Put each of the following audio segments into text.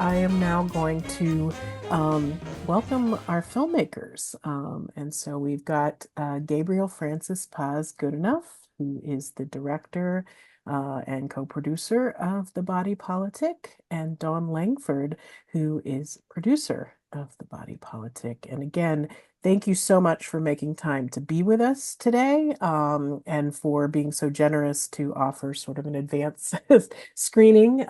I am now going to welcome our filmmakers. And so we've got Gabriel Francis Paz Goodenough, who is the director and co-producer of The Body Politic, and Dawne Langford, who is producer of The Body Politic. And again, thank you so much for making time to be with us today, and for being so generous to offer sort of an advance screening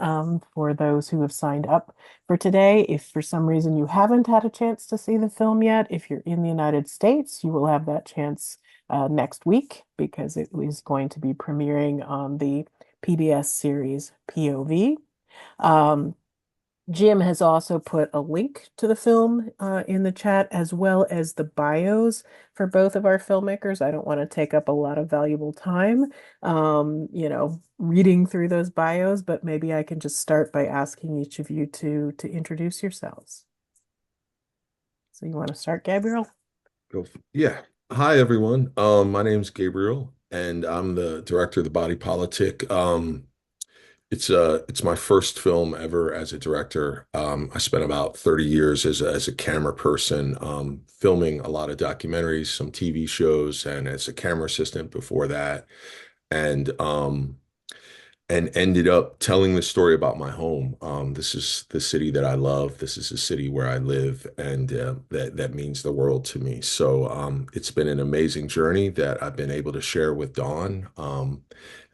for those who have signed up for today. If for some reason you haven't had a chance to see the film yet, if you're in the United States, you will have that chance next week because it is going to be premiering on the PBS series POV. Um, Jim has also put a link to the film in the chat, as well as the bios for both of our filmmakers. I don't want to take up a lot of valuable time, reading through those bios, but maybe I can just start by asking each of you to introduce yourselves. So you want to start, Gabriel? Yeah. Hi, everyone. My name's Gabriel, and I'm the director of The Body Politic. It's my first film ever as a director. I spent about 30 years as a camera person, filming a lot of documentaries, some TV shows, and as a camera assistant before that. And and ended up telling the story about my home. This is the city that I love. This is the city where I live, and that means the world to me. So it's been an amazing journey that I've been able to share with Dawn.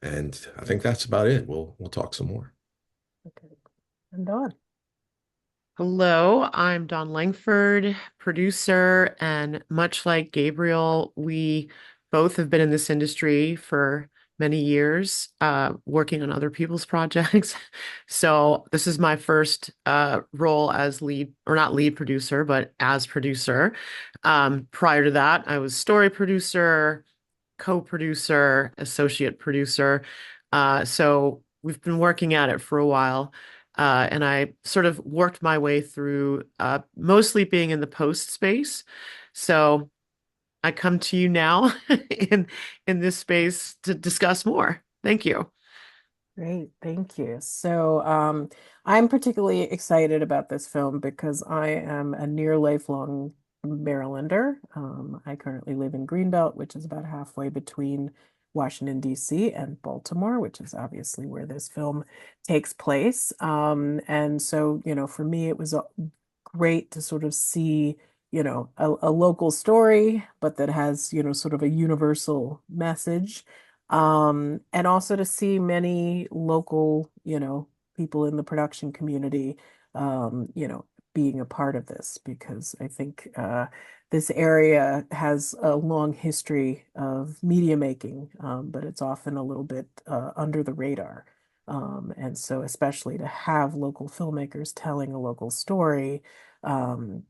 And I think that's about it. We'll talk some more. Okay. And Dawn. Hello, I'm Dawne Langford, producer, and much like Gabriel, we both have been in this industry for many years, working on other people's projects. So this is my first role as lead, or not lead producer, but as producer. Prior to that, I was story producer, co-producer, associate producer. So we've been working at it for a while. And I sort of worked my way through mostly being in the post space. So I come to you now in this space to discuss more. Thank you. Great, thank you. So, I'm particularly excited about this film because I am a near lifelong Marylander. I currently live in Greenbelt, which is about halfway between Washington, D.C. and Baltimore, which is obviously where this film takes place. And so, for me, it was great to sort of see, a local story, but that has, sort of a universal message. And also to see many local, people in the production community, being a part of this, because I think this area has a long history of media making, but it's often a little bit under the radar. And so especially to have local filmmakers telling a local story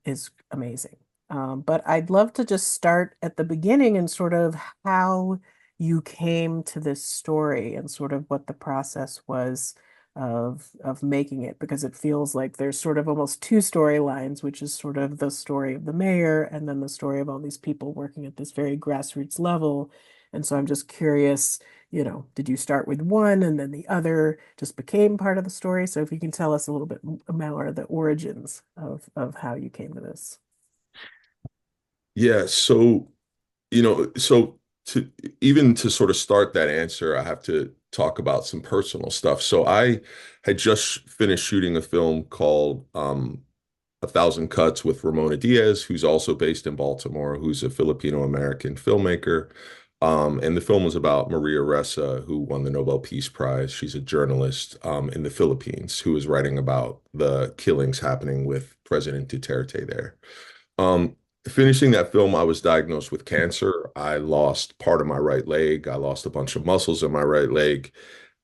is amazing. But I'd love to just start at the beginning and sort of how you came to this story and sort of what the process was of making it, because it feels like there's sort of almost two storylines, which is sort of the story of the mayor and then the story of all these people working at this very grassroots level. And so I'm just curious, did you start with one and then the other just became part of the story? So if you can tell us a little bit about the origins of how you came to this. Yeah. So to even to sort of start that answer, I have to talk about some personal stuff. So I had just finished shooting a film called A Thousand Cuts with Ramona Diaz, who's also based in Baltimore, who's a Filipino American filmmaker. And the film was about Maria Ressa, who won the Nobel Peace Prize. She's a journalist in the Philippines who is writing about the killings happening with President Duterte there. Um, Finishing that film, I was diagnosed with cancer. I lost part of my right leg. I lost a bunch of muscles in my right leg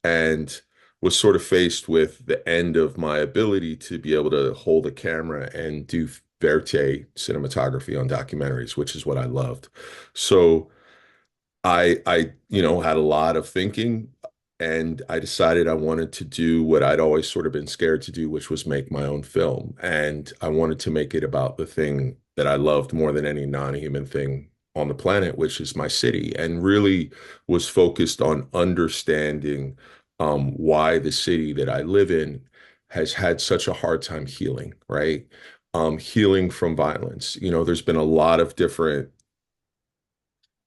and was sort of faced with the end of my ability to be able to hold a camera and do verite cinematography on documentaries, which is what I loved. So I had a lot of thinking and I decided I wanted to do what I'd always sort of been scared to do, which was make my own film. And I wanted to make it about the thing that I loved more than any non-human thing on the planet, which is my city, and really was focused on understanding why the city that I live in has had such a hard time healing, right? Healing from violence. There's been a lot of different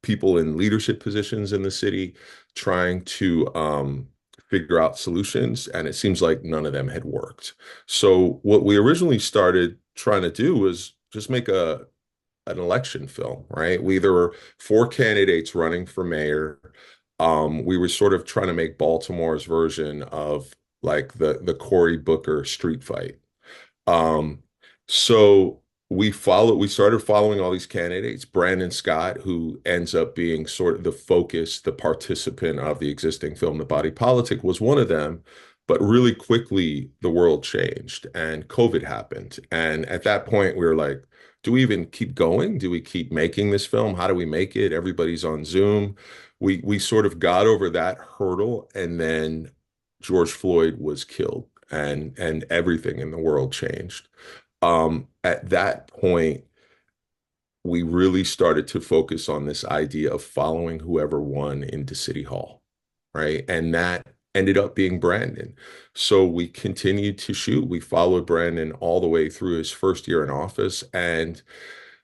people in leadership positions in the city trying to figure out solutions, and it seems like none of them had worked. So what we originally started trying to do was just make a an election film, right? There were four candidates running for mayor. We were sort of trying to make Baltimore's version of like the Cory Booker street fight. Um, so we started following all these candidates. Brandon Scott, who ends up being sort of the focus, the participant of the existing film, The Body Politic, was one of them. But really quickly, the world changed and COVID happened. And at that point, we were like, do we even keep going? Do we keep making this film? How do we make it? Everybody's on Zoom. We sort of got over that hurdle, and then George Floyd was killed, and everything in the world changed. At that point, we really started to focus on this idea of following whoever won into City Hall, right? And that ended up being Brandon. So we continued to shoot. We followed Brandon all the way through his first year in office, and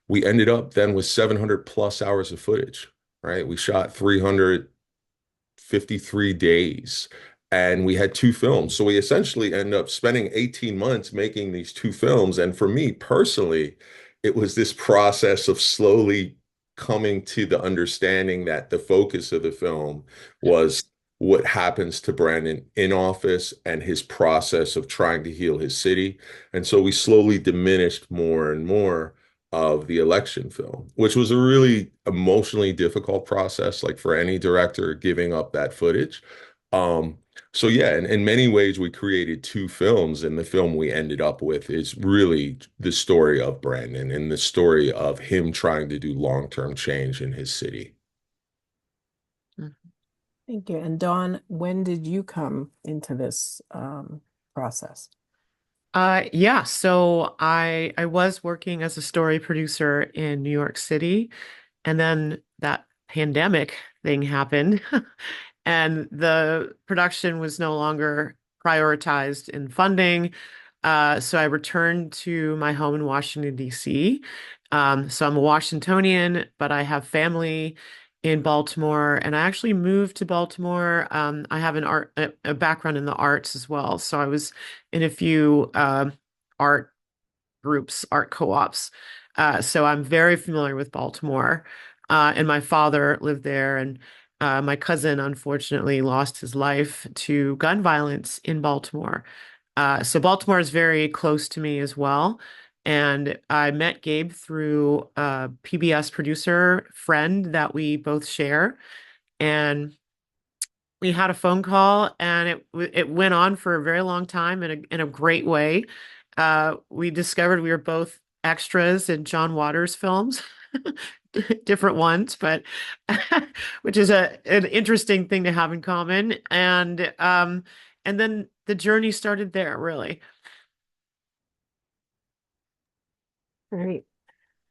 we ended up then with 700 plus hours of footage, right? We shot 353 days, and we had two films. So we essentially ended up spending 18 months making these two films. And for me personally, it was this process of slowly coming to the understanding that the focus of the film was what happens to Brandon in office and his process of trying to heal his city. And so we slowly diminished more and more of the election film, which was a really emotionally difficult process, like for any director giving up that footage. Um, so yeah, in many ways, we created two films, and the film we ended up with is really the story of Brandon and the story of him trying to do long-term change in his city. Thank you. And Dawn, when did you come into this process? Yeah, so I was working as a story producer in New York City, and then that pandemic thing happened, and the production was no longer prioritized in funding. So I returned to my home in Washington, D.C. So I'm a Washingtonian, but I have family in Baltimore, and I actually moved to Baltimore. I have a background in the arts as well, so I was in a few art groups, art co-ops. So I'm very familiar with Baltimore. And my father lived there, and my cousin unfortunately lost his life to gun violence in Baltimore. So Baltimore is very close to me as well. And I met Gabe through a PBS producer friend that we both share. And we had a phone call, and it went on for a very long time in a great way. We discovered we were both extras in John Waters films, different ones, but which is an interesting thing to have in common. And then the journey started there, really. Great.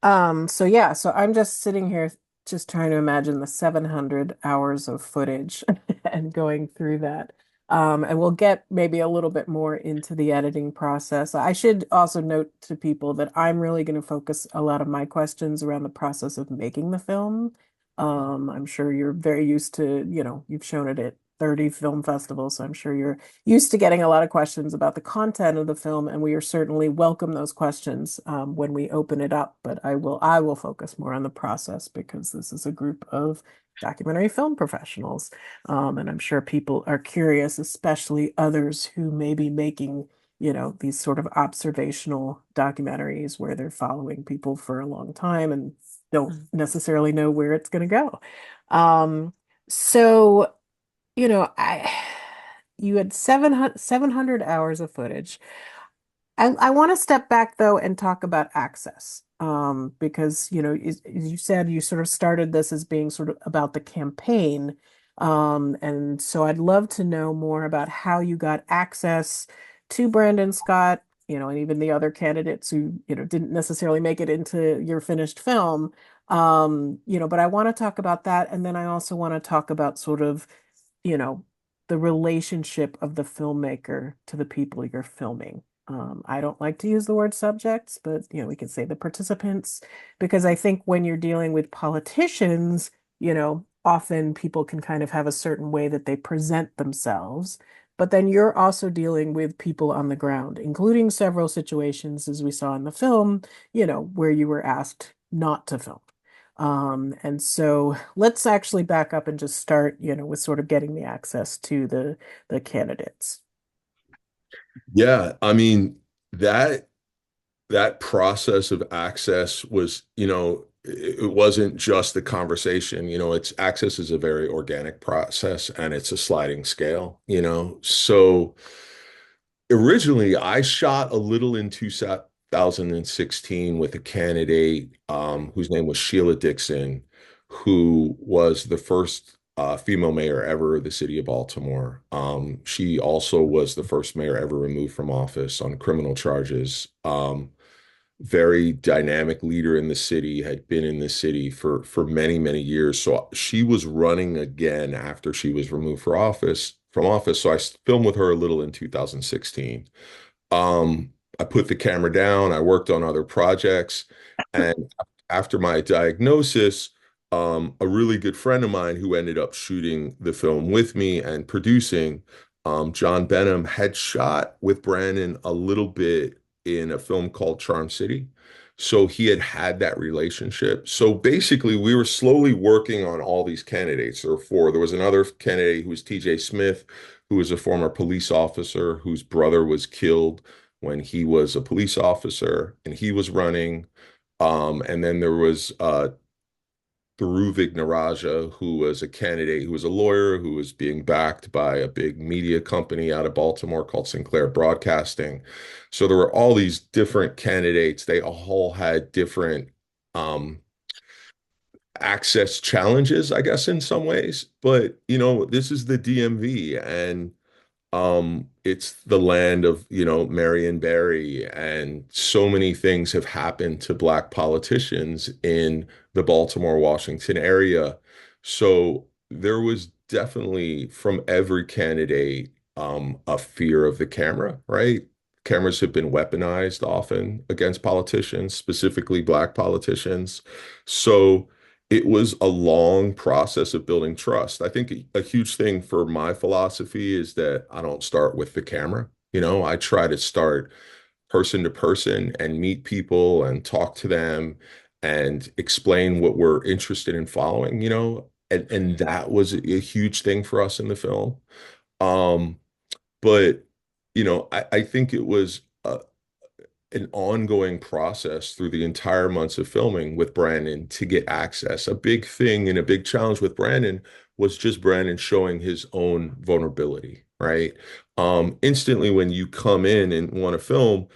So yeah, so I'm just sitting here just trying to imagine the 700 hours of footage and going through that. And we'll get maybe a little bit more into the editing process. I should also note to people that I'm really going to focus a lot of my questions around the process of making the film. I'm sure you're very used to, you've shown it at 30 film festivals, so I'm sure you're used to getting a lot of questions about the content of the film, and we are certainly welcome those questions when we open it up. But I will focus more on the process because this is a group of documentary film professionals, and I'm sure people are curious, especially others who may be making, these sort of observational documentaries where they're following people for a long time and don't necessarily know where it's going to go. So I you had 700 hours of footage. I want to step back though and talk about access. Because as you said, you sort of started this as being sort of about the campaign. And so I'd love to know more about how you got access to Brandon Scott, and even the other candidates who, didn't necessarily make it into your finished film. But I want to talk about that. And then I also want to talk about sort of you know, the relationship of the filmmaker to the people you're filming. I don't like to use the word subjects, but we can say the participants, because I think when you're dealing with politicians, often people can kind of have a certain way that they present themselves. But then you're also dealing with people on the ground, including several situations, as we saw in the film, where you were asked not to film. And so let's actually back up and just start, with sort of getting the access to the candidates. Yeah, I mean that that process of access was, it wasn't just the conversation, it's access is a very organic process and it's a sliding scale, So originally I shot a little in 2016 with a candidate whose name was Sheila Dixon, who was the first female mayor ever of the city of Baltimore. She also was the first mayor ever removed from office on criminal charges. Very dynamic leader in the city, had been in the city for many, many years. So she was running again after she was removed from office. So I filmed with her a little in 2016. I put the camera down, I worked on other projects, and after my diagnosis, a really good friend of mine who ended up shooting the film with me and producing, John Benham, had shot with Brandon a little bit in a film called Charm City. So he had had that relationship. So basically, we were slowly working on all these candidates. There were four. There was another candidate who was TJ Smith, who was a former police officer whose brother was killed when he was a police officer and he was running. And then there was Dhruv Naraja, who was a candidate, who was a lawyer, who was being backed by a big media company out of Baltimore called Sinclair Broadcasting. So there were all these different candidates. They all had different um, access challenges, I guess, in some ways. But, this is the DMV, and it's the land of, Marion Barry, and so many things have happened to Black politicians in the Baltimore, Washington area. So there was definitely from every candidate a fear of the camera, right? Cameras have been weaponized often against politicians, specifically Black politicians. So it was a long process of building trust. I think a huge thing for my philosophy is that I don't start with the camera. I try to start person to person and meet people and talk to them and explain what we're interested in following, and that was a huge thing for us in the film. Um, but I think it was an ongoing process through the entire months of filming with Brandon to get access. A big thing and a big challenge with Brandon was just Brandon showing his own vulnerability, right? Instantly when you come in and want to film,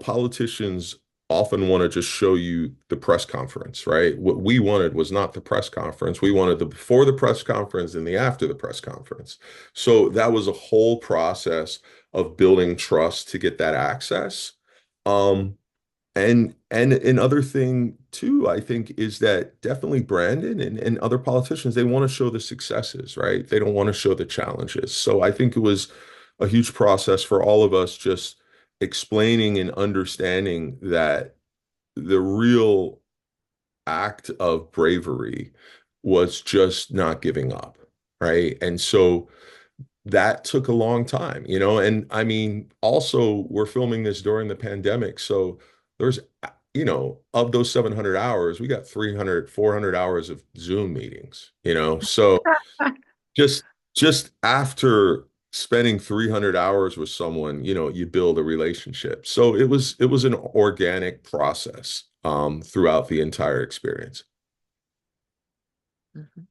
politicians often want to just show you the press conference, right? What we wanted was not the press conference. We wanted the before the press conference and the after the press conference. So that was a whole process of building trust to get that access. Um, and another thing too, I think, is that definitely Brandon and other politicians, they want to show the successes, right? They don't want to show the challenges. So I think it was a huge process for all of us just explaining and understanding that the real act of bravery was just not giving up, right? And so that took a long time, and I mean, also we're filming this during the pandemic. So there's, of those 700 hours, we got 300, 400 hours of Zoom meetings, so just, just after spending 300 hours with someone, you build a relationship. So it was an organic process, throughout the entire experience. Mhm.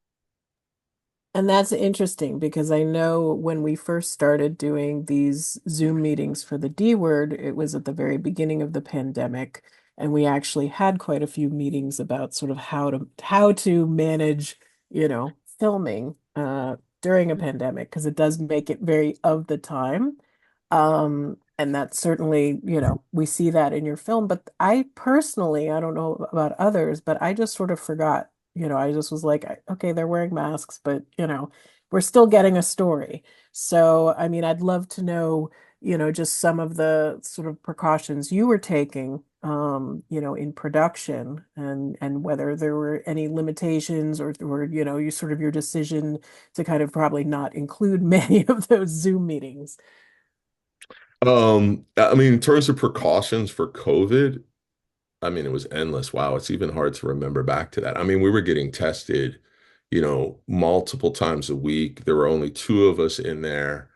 And that's interesting because I know when we first started doing these Zoom meetings for the D-Word, it was at the very beginning of the pandemic, and we actually had quite a few meetings about sort of how to manage, filming during a pandemic because it does make it very of the time. And that's certainly, we see that in your film. But I personally, I don't know about others, but I just sort of forgot. I just was like, okay, they're wearing masks, but we're still getting a story. So, I mean, I'd love to know, just some of the sort of precautions you were taking, in production and whether there were any limitations or, you sort of your decision to kind of probably not include many of those Zoom meetings. I mean, in terms of precautions for COVID, I mean, it was endless. Wow, it's even hard to remember back to that. I mean, we were getting tested, multiple times a week. There were only two of us in there.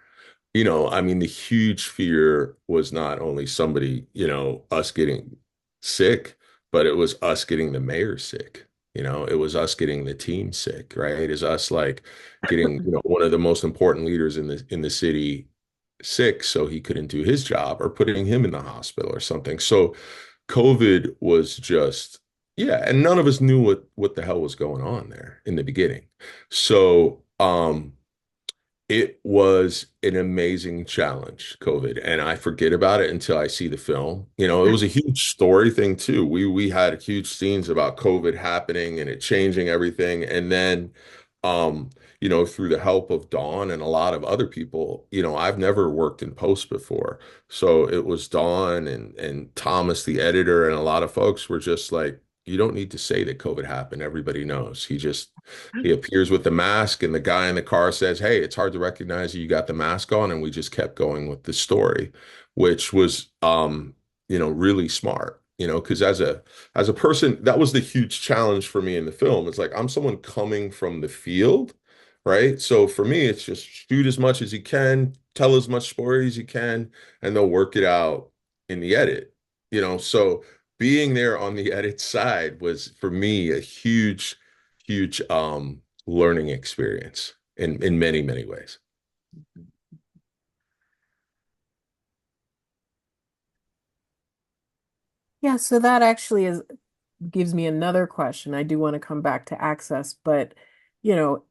I mean, the huge fear was not only somebody, us getting sick, but it was us getting the mayor sick. It was us getting the team sick, right? It is us like getting, one of the most important leaders in the city sick so he couldn't do his job or putting him in the hospital or something. So COVID was just, yeah, and none of us knew what the hell was going on there in the beginning. So, it was an amazing challenge, COVID, and I forget about it until I see the film. It was a huge story thing too. We had huge scenes about COVID happening and it changing everything. And then, through the help of Dawn and a lot of other people, I've never worked in post before. So it was Dawn and Thomas, the editor, and a lot of folks were just like, you don't need to say that COVID happened. Everybody knows. He appears with the mask, and the guy in the car says, "Hey, it's hard to recognize you. You got the mask on." And we just kept going with the story, which was, really smart. Because as a person, that was the huge challenge for me in the film. It's like I'm someone coming from the field, right? So for me, it's just shoot as much as you can, tell as much story as you can, and they'll work it out in the edit. So being there on the edit side was for me a huge learning experience in many, many ways. Yeah, so that actually gives me another question. I do want to come back to access, but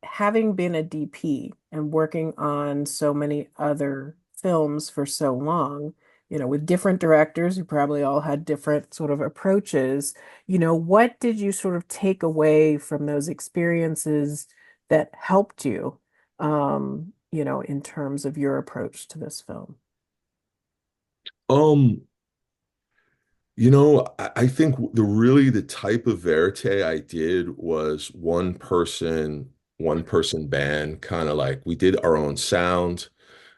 having been a DP and working on so many other films for so long, with different directors who probably all had different sort of approaches, what did you sort of take away from those experiences that helped you, in terms of your approach to this film? Um, I think the type of verite I did was one person band, kind of like we did our own sound,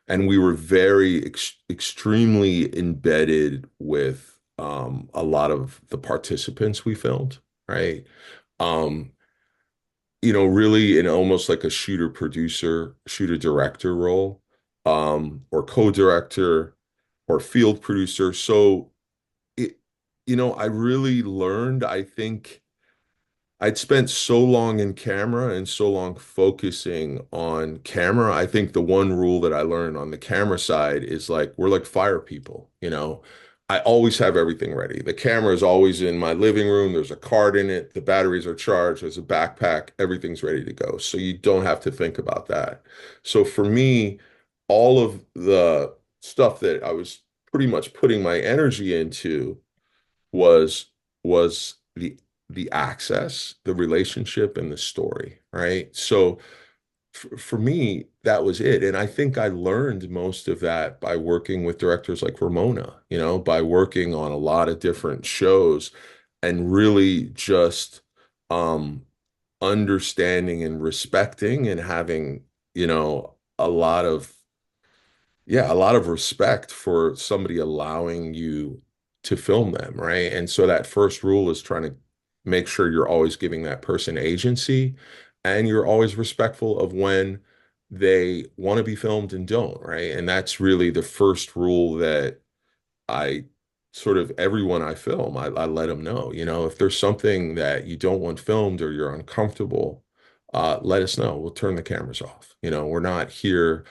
and we were very extremely embedded with a lot of the participants we filmed, right? Um, really in almost like a shooter director role, or co-director or field producer. So it, I really learned, I think I'd spent so long in camera and so long focusing on camera. I think the one rule that I learned on the camera side is like, we're like fire people. I always have everything ready. The camera is always in my living room. There's a card in it. The batteries are charged. There's a backpack. Everything's ready to go. So you don't have to think about that. So for me, all of the stuff that I was pretty much putting my energy into was was the access, the relationship, and the story, right? So for me, that was it. And I think I learned most of that by working with directors like Ramona, by working on a lot of different shows and really just um understanding and respecting and having, a lot of yeah, a lot of respect for somebody allowing you to film them, right? And so that first rule is trying to make sure you're always giving that person agency and you're always respectful of when they want to be filmed and don't, right? And that's really the first rule that I sort of everyone I film, I let them know, if there's something that you don't want filmed or you're uncomfortable, let us know. We'll turn the cameras off. We're not here.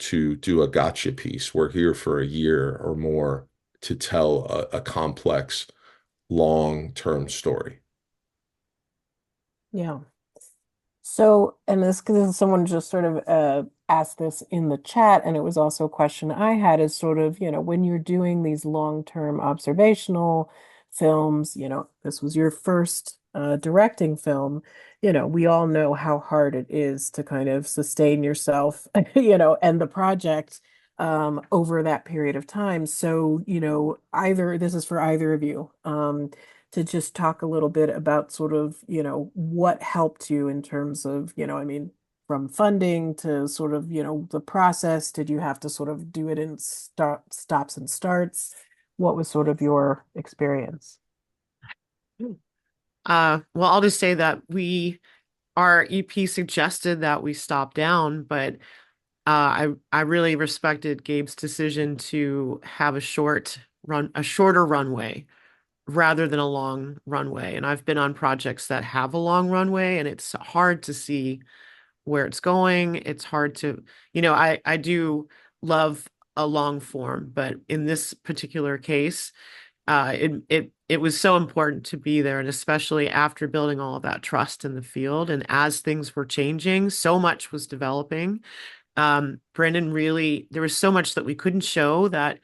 To do a gotcha piece. We're here for a year or more to tell a complex, long-term story. Yeah. So, and this, because someone just sort of asked this in the chat, and it was also a question I had is sort of, when you're doing these long-term observational films, this was your first directing film, we all know how hard it is to kind of sustain yourself, and the project over that period of time. So, either this is for either of you, to just talk a little bit about sort of, what helped you in terms of, I mean, from funding to sort of, the process. Did you have to sort of do it in stops and starts? What was sort of your experience? Well, I'll just say that our EP suggested that we stop down, but I really respected Gabe's decision to have a shorter runway rather than a long runway. And I've been on projects that have a long runway, and it's hard to see where it's going. It's hard to, I do love a long form, but in this particular case, it was so important to be there, and especially after building all of that trust in the field, and as things were changing, so much was developing. Brandon really, there was so much that we couldn't show that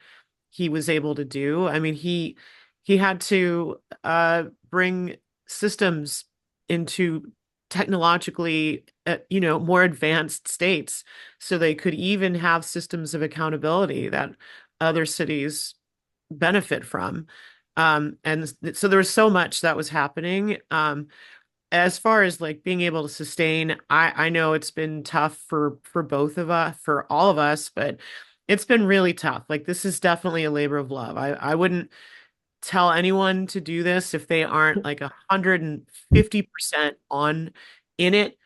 he was able to do. I mean, he had to bring systems into technologically, more advanced states, so they could even have systems of accountability that other cities benefit from. So there was so much that was happening. As far as like being able to sustain, I know it's been tough for both of us, for all of us, but it's been really tough. Like this is definitely a labor of love. I wouldn't tell anyone to do this if they aren't like 150% in it,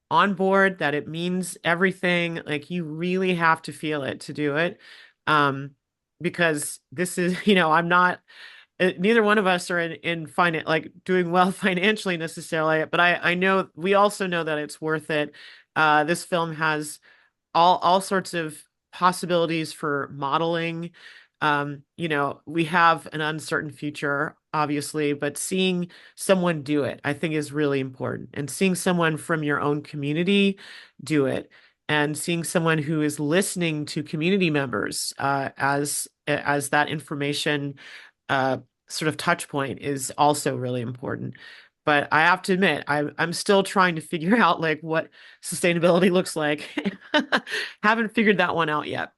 on board, that it means everything. Like you really have to feel it to do it. Um, because this is, I'm not neither one of us are in finance, like doing well financially necessarily, but I know we also know that it's worth it. This film has all sorts of possibilities for modeling. We have an uncertain future, obviously, but seeing someone do it, I think is really important. And seeing someone from your own community do it, and seeing someone who is listening to community members as that information uh, sort of touch point is also really important. But I have to admit, I'm still trying to figure out like what sustainability looks like. Haven't figured that one out yet.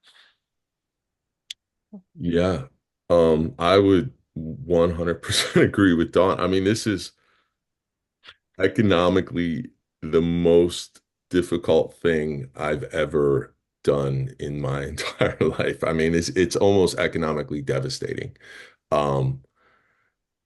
Yeah. I would 100% agree with Dawn. I mean, this is economically the most difficult thing I've ever done in my entire life. I mean, it's almost economically devastating. Um,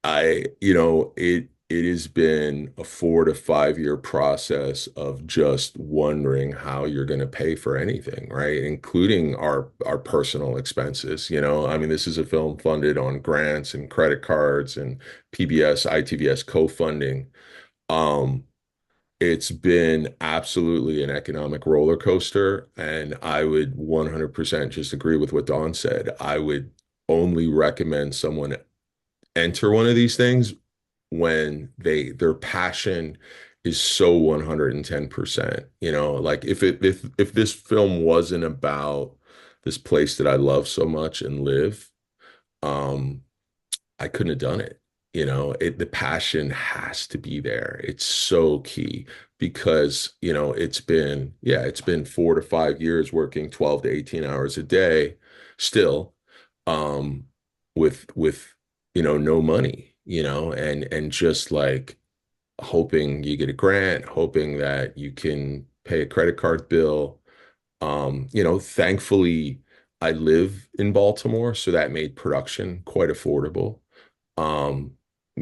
it has been a 4 to 5 year process of just wondering how you're going to pay for anything, right? Including our personal expenses. I mean, this is a film funded on grants and credit cards and PBS, ITVS co-funding. Um, it's been absolutely an economic roller coaster, and I would 100% just agree with what Dawn said. I would only recommend someone enter one of these things when their passion is so 110%. Like if this film wasn't about this place that I love so much and live, um, I couldn't have done it. The passion has to be there. It's so key because, it's been 4 to 5 years working 12 to 18 hours a day still, um, with no money, and just like hoping you get a grant, hoping that you can pay a credit card bill. Thankfully, I live in Baltimore, so that made production quite affordable. Um,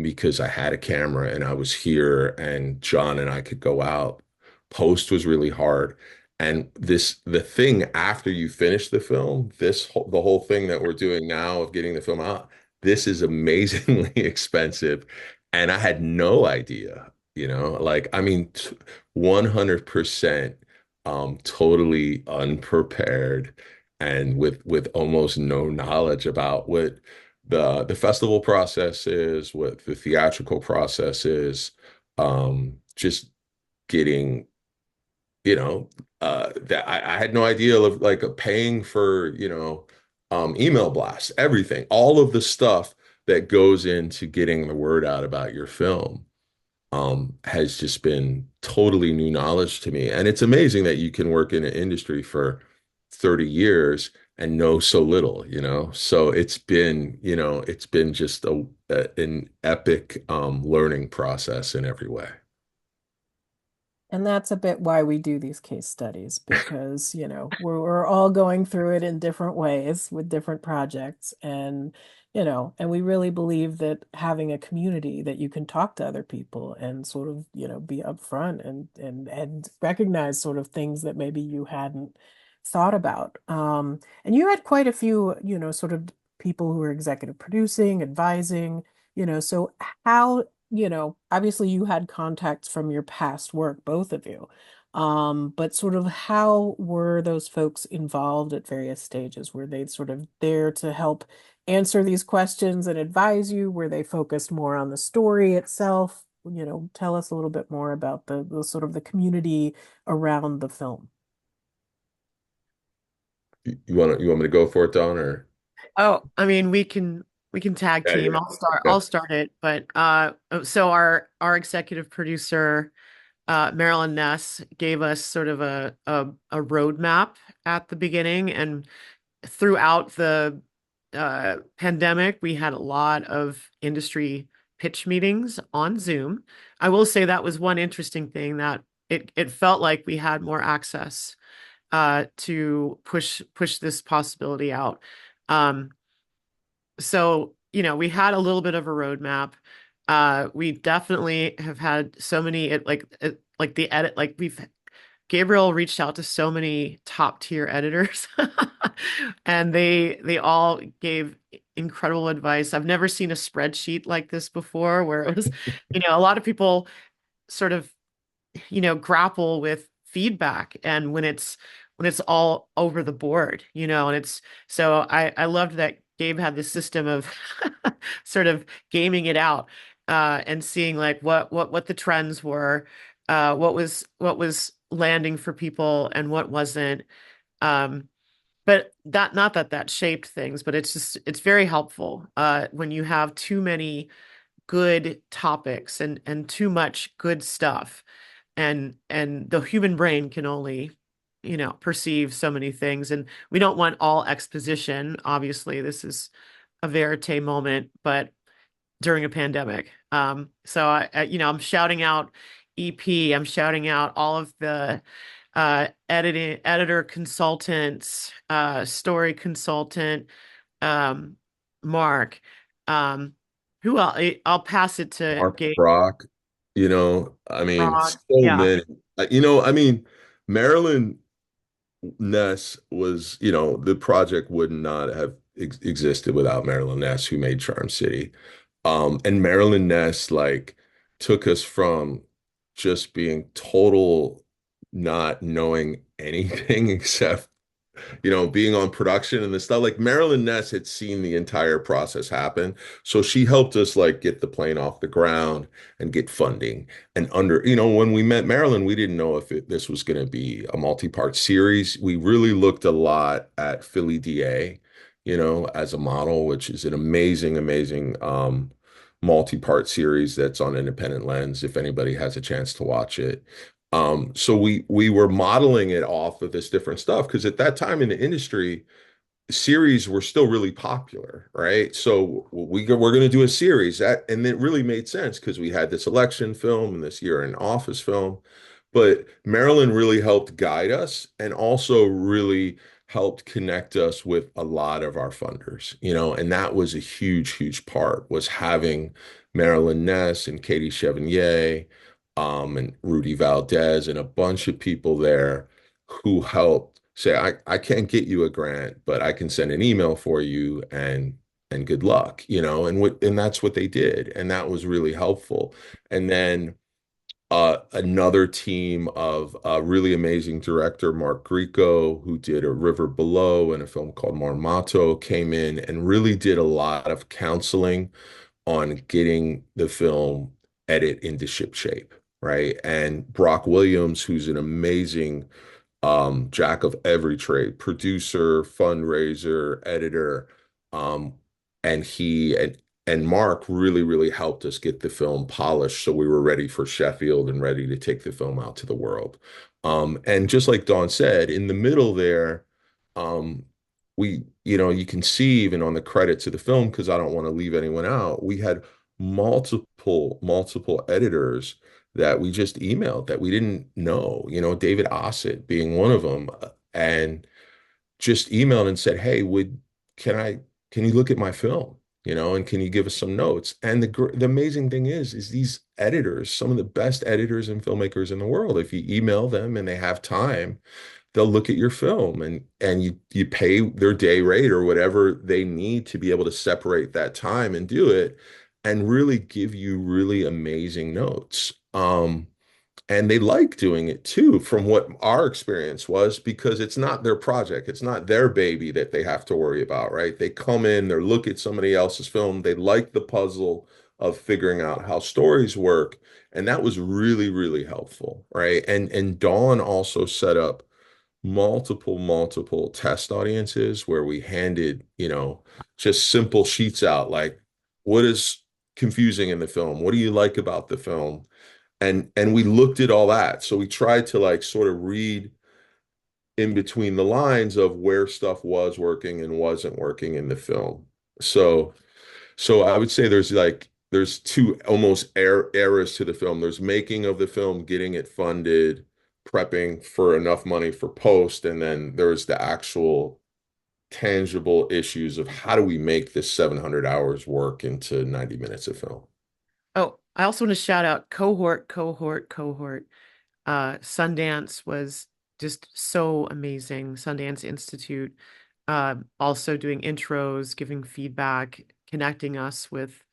because I had a camera and I was here and John and I could go out. Post was really hard. And the thing after you finish the film, the whole thing that we're doing now of getting the film out, this is amazingly expensive. And I had no idea, like, I mean, 100% totally unprepared and with almost no knowledge about what the festival process is, what the theatrical process is, just getting, that I had no idea of like paying for, email blasts, everything, all of the stuff. that goes into getting the word out about your film has just been totally new knowledge to me. And it's amazing that you can work in an industry for 30 years and know so little, you know? So it's been just an epic learning process in every way. And that's a bit why we do these case studies, because, we're all going through it in different ways with different projects. And we really believe that having a community that you can talk to other people and sort of, be upfront and recognize sort of things that maybe you hadn't thought about. And you had quite a few, sort of people who were executive producing, advising, so how obviously you had contacts from your past work, both of you. But sort of how were those folks involved at various stages? Were they sort of there to help answer these questions and advise you? Were they focused more on the story itself? Tell us a little bit more about the sort of the community around the film. You want me to go for it, Don, or Oh, I mean, we can tag yeah, team. yeah. I'll Okay. start it. But so our executive producer, Marilyn Ness, gave us sort of a roadmap at the beginning, and throughout the pandemic, we had a lot of industry pitch meetings on Zoom. I will say that was one interesting thing, that it felt like we had more access to push this possibility out. Um, so, we had a little bit of a roadmap. We definitely have had so many like the edit, like we've Gabriel reached out to so many top tier editors and they all gave incredible advice. I've never seen a spreadsheet like this before, where it was, a lot of people sort of, grapple with feedback, and when it's all over the board, and it's so I loved that Gabe had this system of sort of gaming it out, and seeing like what the trends were, what was landing for people and what wasn't. Um, but that not that that shaped things, but it's very helpful when you have too many good topics and too much good stuff, and the human brain can only perceive so many things, and we don't want all exposition. Obviously, this is a verite moment, but during a pandemic. So I'm shouting out EP. I'm shouting out all of the editor consultants, story consultant, um, Mark. Um, who else? I'll pass it to Mark Gabe. Brock, I mean, Broad. so Yeah. many. I mean, Marilyn Ness was, the project would not have existed without Marilyn Ness, who made Charm City. And Marilyn Ness, like, took us from just being total not knowing anything except being on production and the stuff. Like Marilyn Ness had seen the entire process happen. So she helped us like get the plane off the ground and get funding. And when we met Marilyn, we didn't know if this was going to be a multi-part series. We really looked a lot at Philly DA, as a model, which is an amazing, amazing multi-part series that's on Independent Lens, if anybody has a chance to watch it. So we were modeling it off of this different stuff because at that time in the industry, series were still really popular, right? So we're going to do a series and it really made sense because we had this election film and this year an office film. But Marilyn really helped guide us and also really helped connect us with a lot of our funders, and that was a huge, huge part was having Marilyn Ness and Katie Chevanier, and Rudy Valdez and a bunch of people there who helped say, I can't get you a grant, but I can send an email for you and good luck, and that's what they did. And that was really helpful. And then another team of really amazing director, Mark Grieco, who did A River Below and a film called Marmato, came in and really did a lot of counseling on getting the film edit into ship shape, right? And Brock Williams, who's an amazing jack of every trade, producer, fundraiser, editor, um, and he and Mark really, really helped us get the film polished so we were ready for Sheffield and ready to take the film out to the world. And just like Dawn said, in the middle there, um, you can see even on the credits of the film, because I don't want to leave anyone out, we had multiple editors that we just emailed that we didn't know, David Ossett being one of them, and just emailed and said, "Hey, can I can you look at my film? And can you give us some notes?" And the amazing thing is these editors, some of the best editors and filmmakers in the world, if you email them and they have time, they'll look at your film and you pay their day rate or whatever they need to be able to separate that time and do it and really give you really amazing notes. And they like doing it too, from what our experience was, because it's not their project. It's not their baby that they have to worry about, right? They come in, they look at somebody else's film, they like the puzzle of figuring out how stories work. And that was really, really helpful, right? And Dawn also set up multiple test audiences where we handed, just simple sheets out like, what is confusing in the film? What do you like about the film? And we looked at all that. So we tried to like sort of read in between the lines of where stuff was working and wasn't working in the film. So I would say there's two almost eras to the film. There's making of the film, getting it funded, prepping for enough money for post, and then there's the actual tangible issues of how do we make this 700 hours work into 90 minutes of film. Oh, I also want to shout out cohort. Sundance was just so amazing. Sundance Institute, also doing intros, giving feedback, connecting us with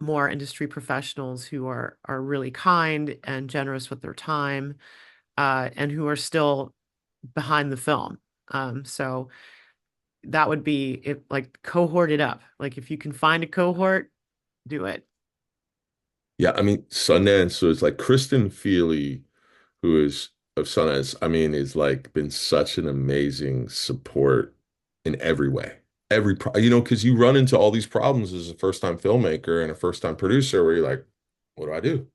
more industry professionals who are really kind and generous with their time, and who are still behind the film. So that would be it, like cohort it up. Like if you can find a cohort, do it. Yeah, I mean, Sundance, so it's like Kristen Feely, who is of Sundance, I mean, is like been such an amazing support in every way. Because you run into all these problems as a first-time filmmaker and a first-time producer where you're like, what do I do?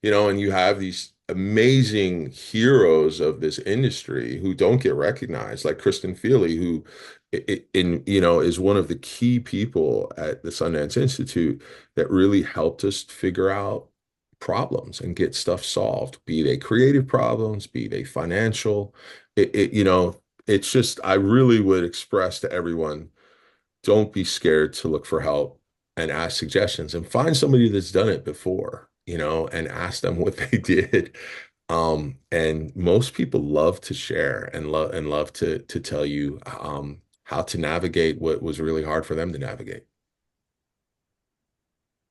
And you have these amazing heroes of this industry who don't get recognized, like Kristen Feely, who is one of the key people at the Sundance Institute that really helped us figure out problems and get stuff solved, be they creative problems, be they financial. It's just, I really would express to everyone, don't be scared to look for help and ask suggestions and find somebody that's done it before, and ask them what they did. And most people love to share and love to tell you how to navigate what was really hard for them to navigate.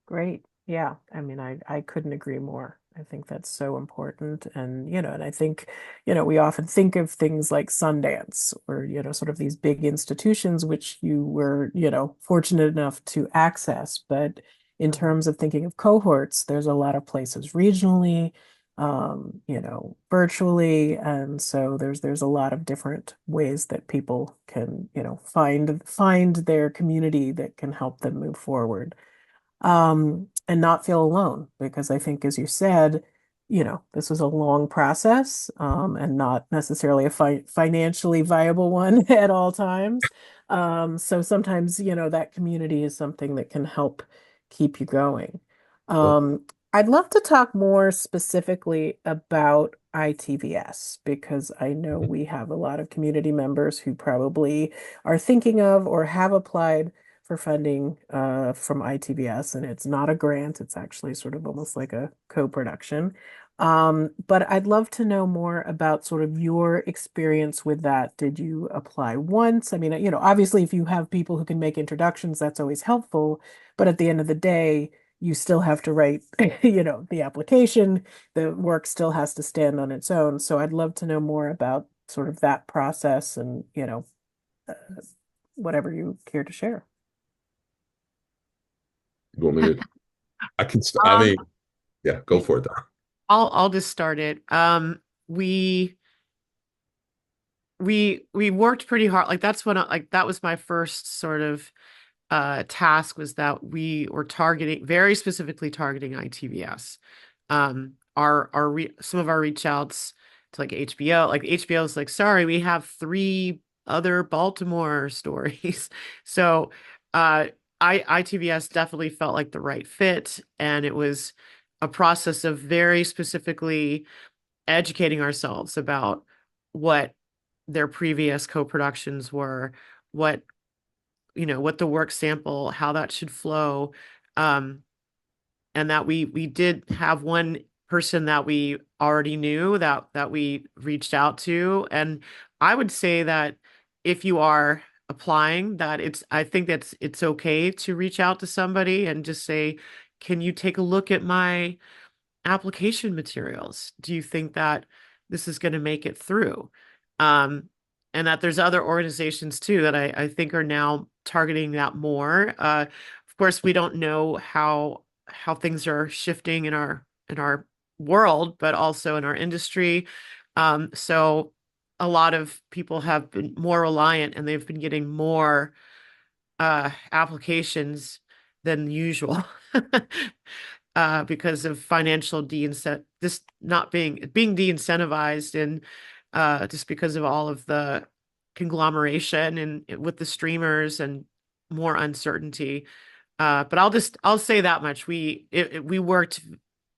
Great. Yeah. I mean, I couldn't agree more. I think that's so important. And I think, we often think of things like Sundance or, sort of these big institutions which you were, fortunate enough to access. But in terms of thinking of cohorts, there's a lot of places regionally, virtually. And so there's a lot of different ways that people can, find their community that can help them move forward, and not feel alone. Because I think, as you said, this was a long process, and not necessarily a financially viable one at all times. So sometimes, that community is something that can help keep you going. Well, I'd love to talk more specifically about ITVS because I know we have a lot of community members who probably are thinking of or have applied for funding from ITVS, and it's not a grant. It's actually sort of almost like a co-production. But I'd love to know more about sort of your experience with that. Did you apply once? I mean, obviously, if you have people who can make introductions, that's always helpful. But at the end of the day, you still have to write, the application. The work still has to stand on its own. So I'd love to know more about sort of that process and, uh, whatever you care to share. you want me to, I Um, mean, yeah, go for it, Doc. I'll just start it. We we worked pretty hard. Like that's when that was my first sort of task was that we were targeting, very specifically targeting ITVS. Some of our reach outs to like HBO, like HBO is like, sorry, we have three other Baltimore stories. So ITVS definitely felt like the right fit, and it was a process of very specifically educating ourselves about what their previous co-productions were, what what the work sample, how that should flow. Um, and that we did have one person that we already knew that we reached out to. And I would say that if you are applying, that I think that's it's okay to reach out to somebody and just say, can you take a look at my application materials? Do you think that this is going to make it through? Um, and that there's other organizations too that I think are now targeting that more. Of course, we don't know how things are shifting in our world, but also in our industry. So a lot of people have been more reliant, and they've been getting more applications than usual. Because of financial de-incent just not being de-incentivized, and just because of all of the conglomeration and with the streamers and more uncertainty. But I'll say that much. We worked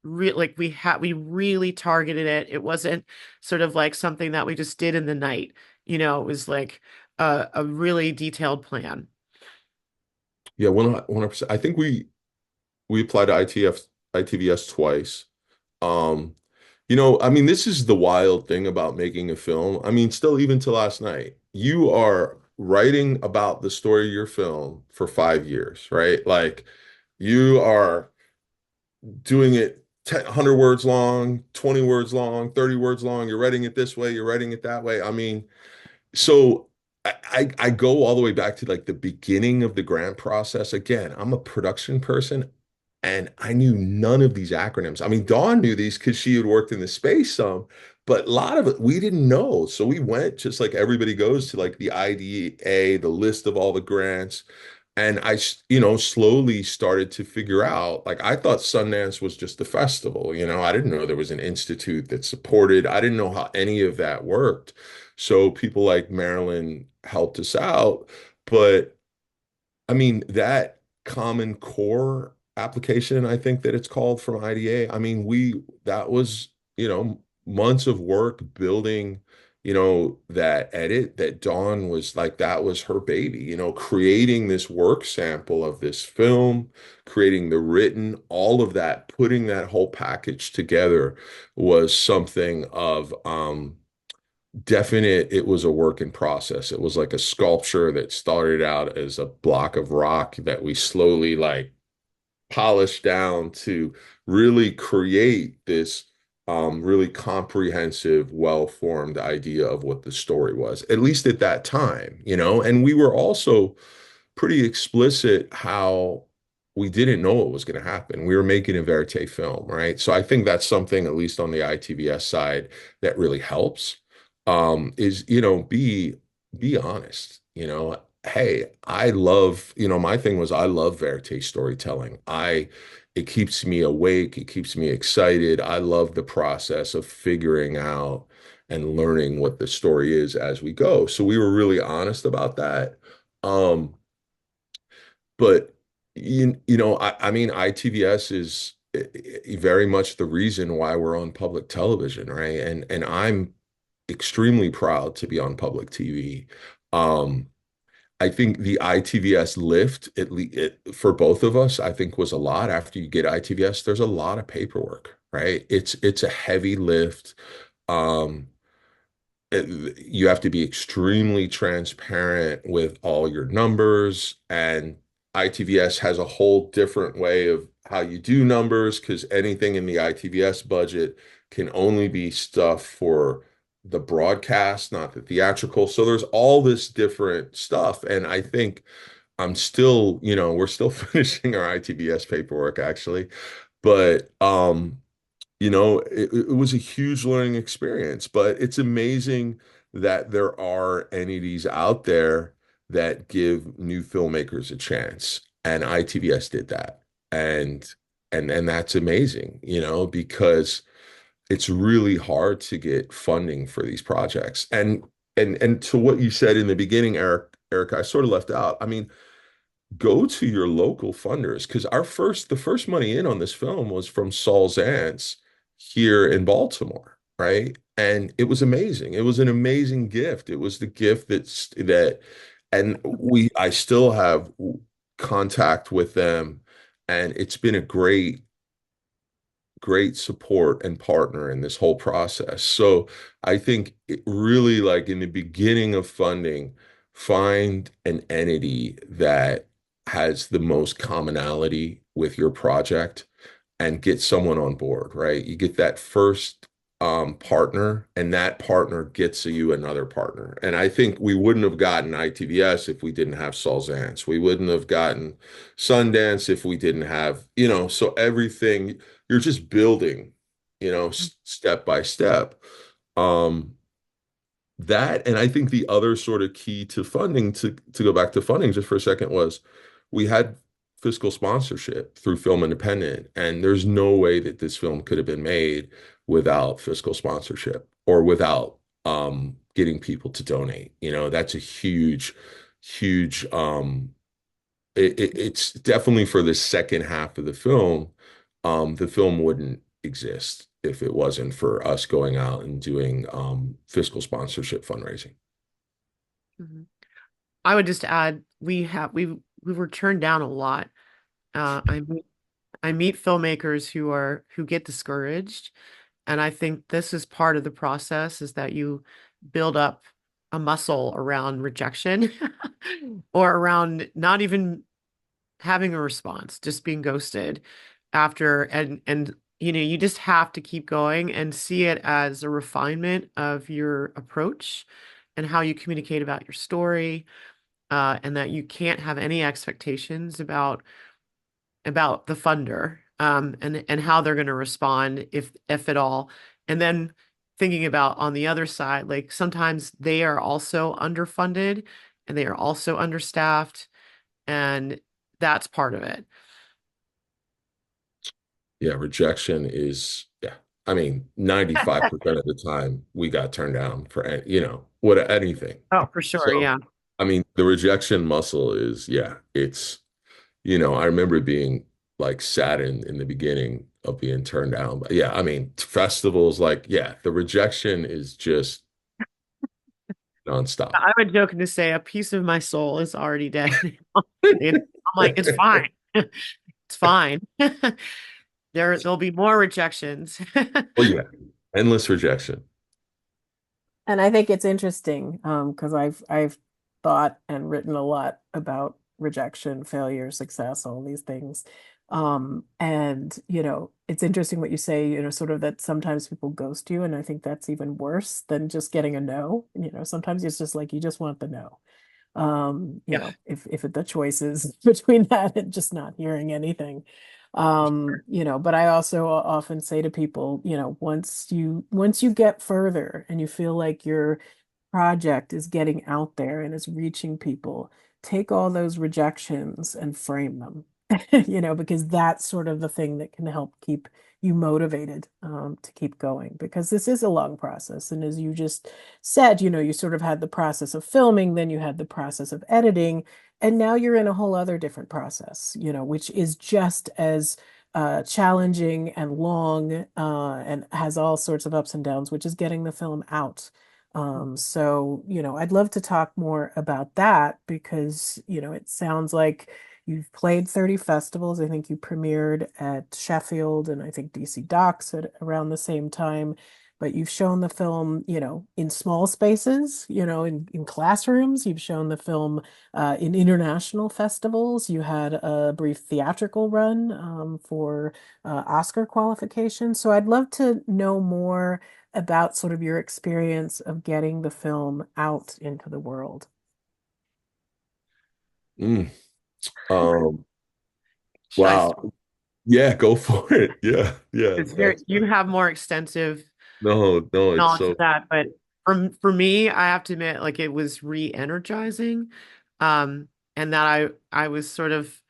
like we really targeted it. It wasn't sort of like something that we just did in the night. It was like a really detailed plan. Yeah, 100%. I think we applied to ITVS twice. Um, I mean, this is the wild thing about making a film. I mean, still even to last night, you are writing about the story of your film for 5 years, right? Like you are doing it 10, 100 words long, 20 words long, 30 words long. You're writing it this way, you're writing it that way. I mean, so I go all the way back to like the beginning of the grant process. Again, I'm a production person and I knew none of these acronyms. I mean, Dawn knew these because she had worked in the space some, but a lot of it we didn't know. So we went just like everybody goes to like the IDA, the list of all the grants. And slowly started to figure out, like, I thought Sundance was just a festival. I didn't know there was an institute that supported, I didn't know how any of that worked. So people like Marilyn helped us out. But I mean, that Common Core application, I think that it's called from IDA. I mean, that was, months of work building, that edit that Dawn was like, that was her baby, creating this work sample of this film, creating the written, all of that, putting that whole package together was something of, definite. It was a work in process. It was like a sculpture that started out as a block of rock that we slowly like polished down to really create this really comprehensive, well-formed idea of what the story was, at least at that time, and we were also pretty explicit how we didn't know what was going to happen. We were making a verite film, right? So I think that's something, at least on the ITVS side, that really helps. Is, be honest, hey, I love, my thing was I love verite storytelling. It keeps me awake, it keeps me excited. I love the process of figuring out and learning what the story is as we go. So we were really honest about that. Um, but I mean, ITVS is very much the reason why we're on public television, right? And I'm extremely proud to be on public TV. Um, I think the ITVS lift, at least for both of us, I think was a lot. After you get ITVS, there's a lot of paperwork, right? It's a heavy lift. Um, you have to be extremely transparent with all your numbers, and ITVS has a whole different way of how you do numbers because anything in the ITVS budget can only be stuff for the broadcast, not the theatrical. So there's all this different stuff. And I think we're still finishing our ITVS paperwork actually. But it was a huge learning experience, but it's amazing that there are entities out there that give new filmmakers a chance. And ITVS did that. And and that's amazing, because it's really hard to get funding for these projects. And to what you said in the beginning, Erica, I sort of left out. I mean, go to your local funders because the first money in on this film was from Saul Zaentz here in Baltimore, right? And it was amazing. It was an amazing gift. It was the gift and I still have contact with them, and it's been a great support and partner in this whole process. So I think it really, like in the beginning of funding, find an entity that has the most commonality with your project and get someone on board, right? You get that first partner, and that partner gets you another partner. And I think we wouldn't have gotten ITVS if we didn't have Saul Zaentz. We wouldn't have gotten Sundance if we didn't have, so everything you're just building, step by step. Um, that, and I think the other sort of key to funding, to go back to funding just for a second, was we had fiscal sponsorship through Film Independent, and there's no way that this film could have been made without fiscal sponsorship or without getting people to donate. That's a huge it's definitely for the second half of the film wouldn't exist if it wasn't for us going out and doing fiscal sponsorship fundraising. Mhm. I would just add we were turned down a lot. Uh, I meet I meet filmmakers who get discouraged, and I think this is part of the process is that you build up a muscle around rejection or around not even having a response, just being ghosted after and you just have to keep going and see it as a refinement of your approach and how you communicate about your story, and that you can't have any expectations about the funder, and how they're going to respond if at all. And then thinking about on the other side, like sometimes they are also underfunded and they are also understaffed, and that's part of it. Yeah, rejection is, yeah. I mean, 95% of the time we got turned down for, what anything. Oh, for sure. So, Yeah. I mean, the rejection muscle is, yeah, I remember being like saddened in the beginning of being turned down. But yeah, I mean, festivals, like, yeah, the rejection is just nonstop. I would joking to say a piece of my soul is already dead. I'm like, it's fine. It's fine. There'll be more rejections. Well, yeah, endless rejection. And I think it's interesting because I've thought and written a lot about rejection, failure, success, all these things. And it's interesting what you say, sort of that sometimes people ghost you, and I think that's even worse than just getting a no. Sometimes it's just like you just want the no. Yeah. If the choice is between that and just not hearing anything. But I also often say to people, once you get further and you feel like your project is getting out there and is reaching people, take all those rejections and frame them, because that's sort of the thing that can help keep you motivated to keep going, because this is a long process. And as you just said, you sort of had the process of filming, then you had the process of editing, and now you're in a whole other different process, which is just as challenging and long, and has all sorts of ups and downs, which is getting the film out. So, I'd love to talk more about that because, it sounds like you've played 30 festivals. I think you premiered at Sheffield and I think DC Docs at around the same time. But you've shown the film, in small spaces, in classrooms. You've shown the film in international festivals. You had a brief theatrical run for Oscar qualification. So I'd love to know more about sort of your experience of getting the film out into the world. Mm. Um, Should I start? wow. Yeah, go for it. Yeah, yeah. Because you have more extensive No, it's knowledge so, of that, but for me, I have to admit, like it was re-energizing. And that I was sort of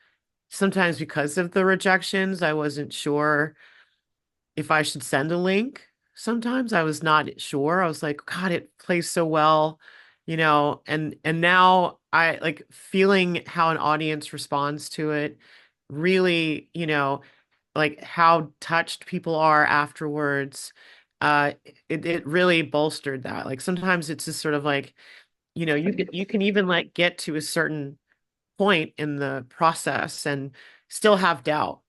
sometimes because of the rejections, I wasn't sure if I should send a link. Sometimes I was not sure. I was like, God, it plays so well, and now I like feeling how an audience responds to it, really, like how touched people are afterwards. Uh, it really bolstered that. Like sometimes it's just sort of like, you can even like get to a certain point in the process and still have doubt,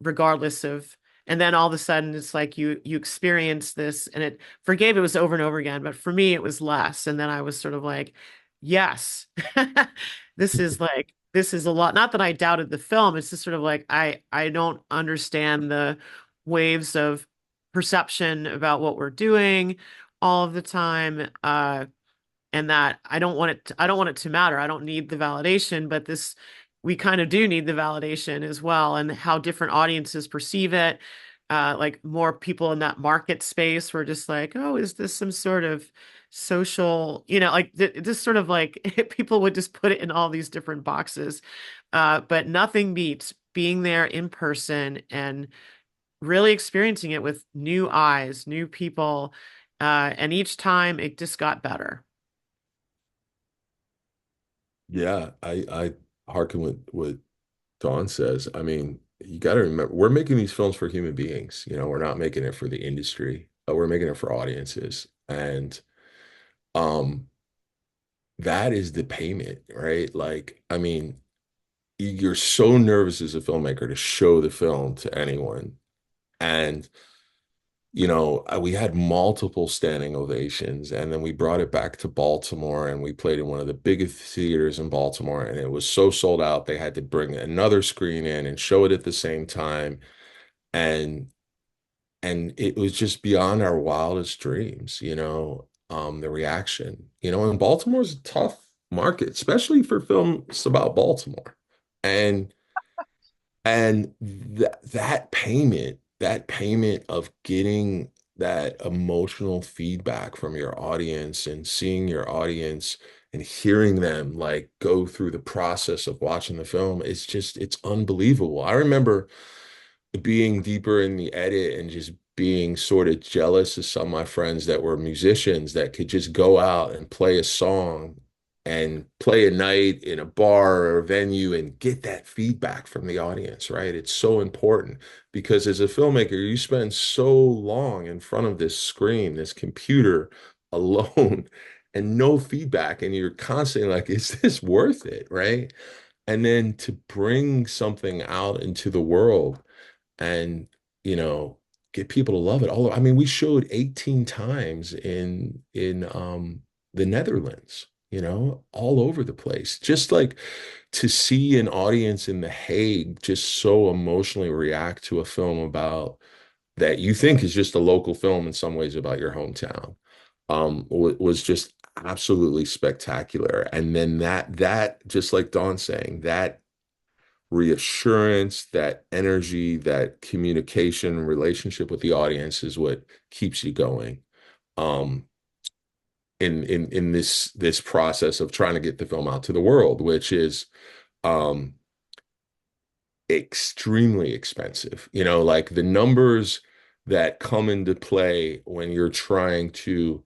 regardless of, and then all of a sudden it's like you experience this and it for Gabe it was over and over again, but for me it was less. And then I was sort of like, yes, this is a lot. Not that I doubted the film, it's just sort of like I don't understand the waves of perception about what we're doing all of the time. And that I don't want it to matter. I don't need the validation, but this we kind of do need the validation as well, and how different audiences perceive it. Like more people in that market space were just like, oh, is this some sort of social, like this sort of like people would just put it in all these different boxes. But nothing beats being there in person and really experiencing it with new eyes, new people. And each time it just got better. Yeah, I hearken with what Dawn says. I mean, you got to remember, we're making these films for human beings. We're not making it for the industry, but we're making it for audiences. And um, that is the payment, right? Like, I mean, you're so nervous as a filmmaker to show the film to anyone. And we had multiple standing ovations, and then we brought it back to Baltimore, and we played in one of the biggest theaters in Baltimore, and it was so sold out they had to bring another screen in and show it at the same time, and it was just beyond our wildest dreams, the reaction, and Baltimore's a tough market, especially for films about Baltimore, and that payment of getting that emotional feedback from your audience and seeing your audience and hearing them like go through the process of watching the film, it's unbelievable. I remember being deeper in the edit and just being sort of jealous of some of my friends that were musicians that could just go out and play a song and play a night in a bar or a venue and get that feedback from the audience, right? It's so important because as a filmmaker, you spend so long in front of this screen, this computer alone, and no feedback. And you're constantly like, is this worth it, right? And then to bring something out into the world and you know get people to love it. Although I mean, we showed 18 times in the Netherlands, all over the place. Just like to see an audience in The Hague just so emotionally react to a film about that you think is just a local film in some ways about your hometown, was just absolutely spectacular. And then that just like Dawn saying, that reassurance, that energy, that communication, relationship with the audience is what keeps you going. Um, in this process of trying to get the film out to the world, which is um extremely expensive. Like the numbers that come into play when you're trying to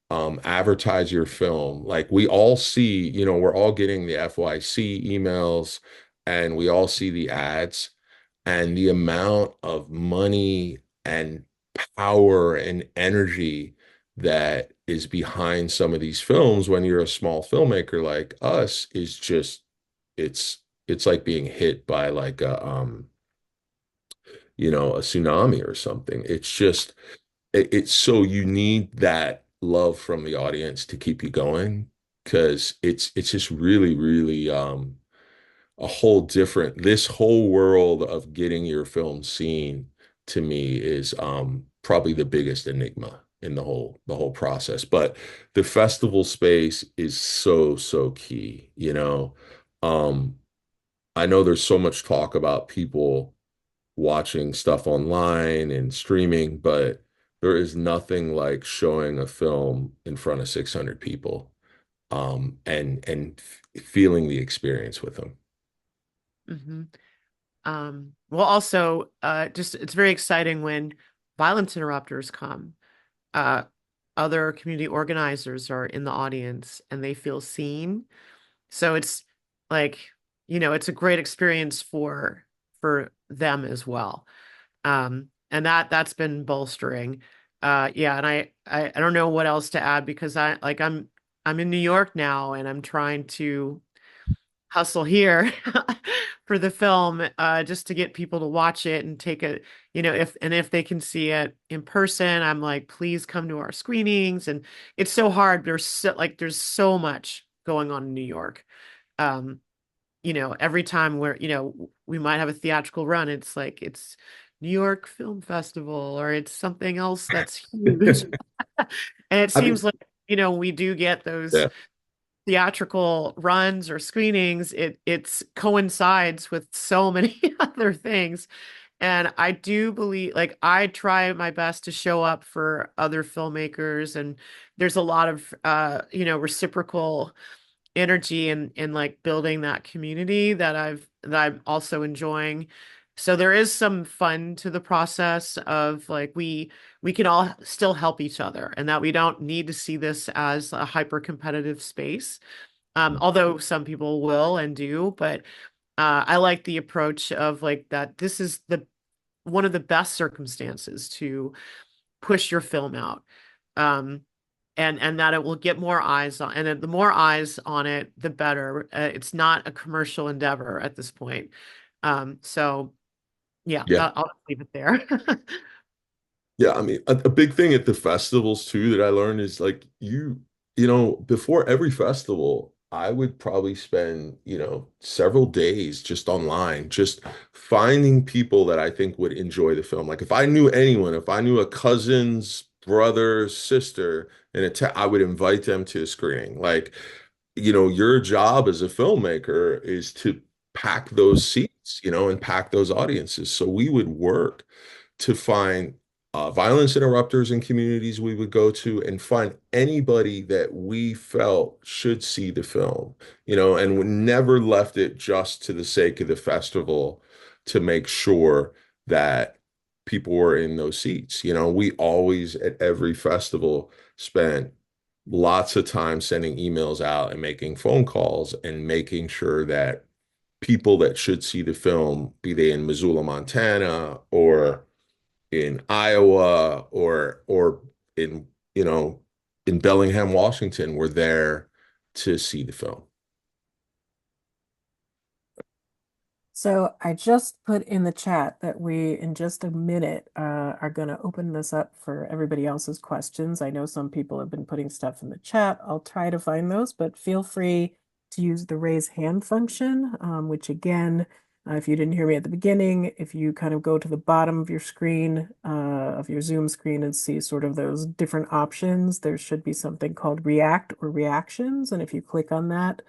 advertise your film. Like we all see, we're all getting the FYC emails and we all see the ads and the amount of money and power and energy that is behind some of these films when you're a small filmmaker like us is just it's it's like being hit by like a tsunami or something. It's just it's so you need that love from the audience to keep you going because it's just really really a whole different this whole world of getting your film seen to me is probably the biggest enigma in the whole process. But the festival space is so key, um I know there's so much talk about people watching stuff online and streaming, but there is nothing like showing a film in front of 600 people. and feeling the experience with them. Hmm. Well, also, just it's very exciting when violence interrupters come. Uh, Other community organizers are in the audience and they feel seen. So it's like, it's a great experience for them as well. And that's been bolstering. Yeah, and I don't know what else to add because I'm in New York now and I'm trying to hustle here for the film, just to get people to watch it and take it, if they can see it in person, I'm like, please come to our screenings. And it's so hard. There's so much going on in New York. Um, every time we might have a theatrical run, it's like it's New York Film Festival or it's something else that's huge. And it I think, seems like, we do get those yeah, theatrical runs or screenings, it's coincides with so many other things. And I do believe, like, I try my best to show up for other filmmakers, and there's a lot of reciprocal energy in like building that community that I'm also enjoying. So there is some fun to the process of like we can all still help each other and that we don't need to see this as a hyper competitive space. Although some people will and do, but I like the approach of like that this is the one of the best circumstances to push your film out. Um, and that it will get more eyes on, and the more eyes on it, the better. It's not a commercial endeavor at this point. So yeah, yeah. I'll leave it there. Yeah, I mean, a big thing at the festivals too that I learned is like you know, before every festival, I would probably spend, several days just online, just finding people that I think would enjoy the film. Like if I knew anyone, if I knew a cousin's brother, sister, I would invite them to a screening. Like, your job as a filmmaker is to pack those seats, and pack those audiences. So we would work to find violence interrupters in communities we would go to and find anybody that we felt should see the film, and we never left it just to the sake of the festival to make sure that people were in those seats. We always at every festival spent lots of time sending emails out and making phone calls and making sure that people that should see the film, be they in Missoula, Montana, or in Iowa or in in Bellingham, Washington, were there to see the film. So I just put in the chat that we, in just a minute, are going to open this up for everybody else's questions. I know some people have been putting stuff in the chat. I'll try to find those, but feel free to use the raise hand function, which again, if you didn't hear me at the beginning, if you kind of go to the bottom of your screen, of your Zoom screen and see sort of those different options, there should be something called react or reactions. And if you click on that,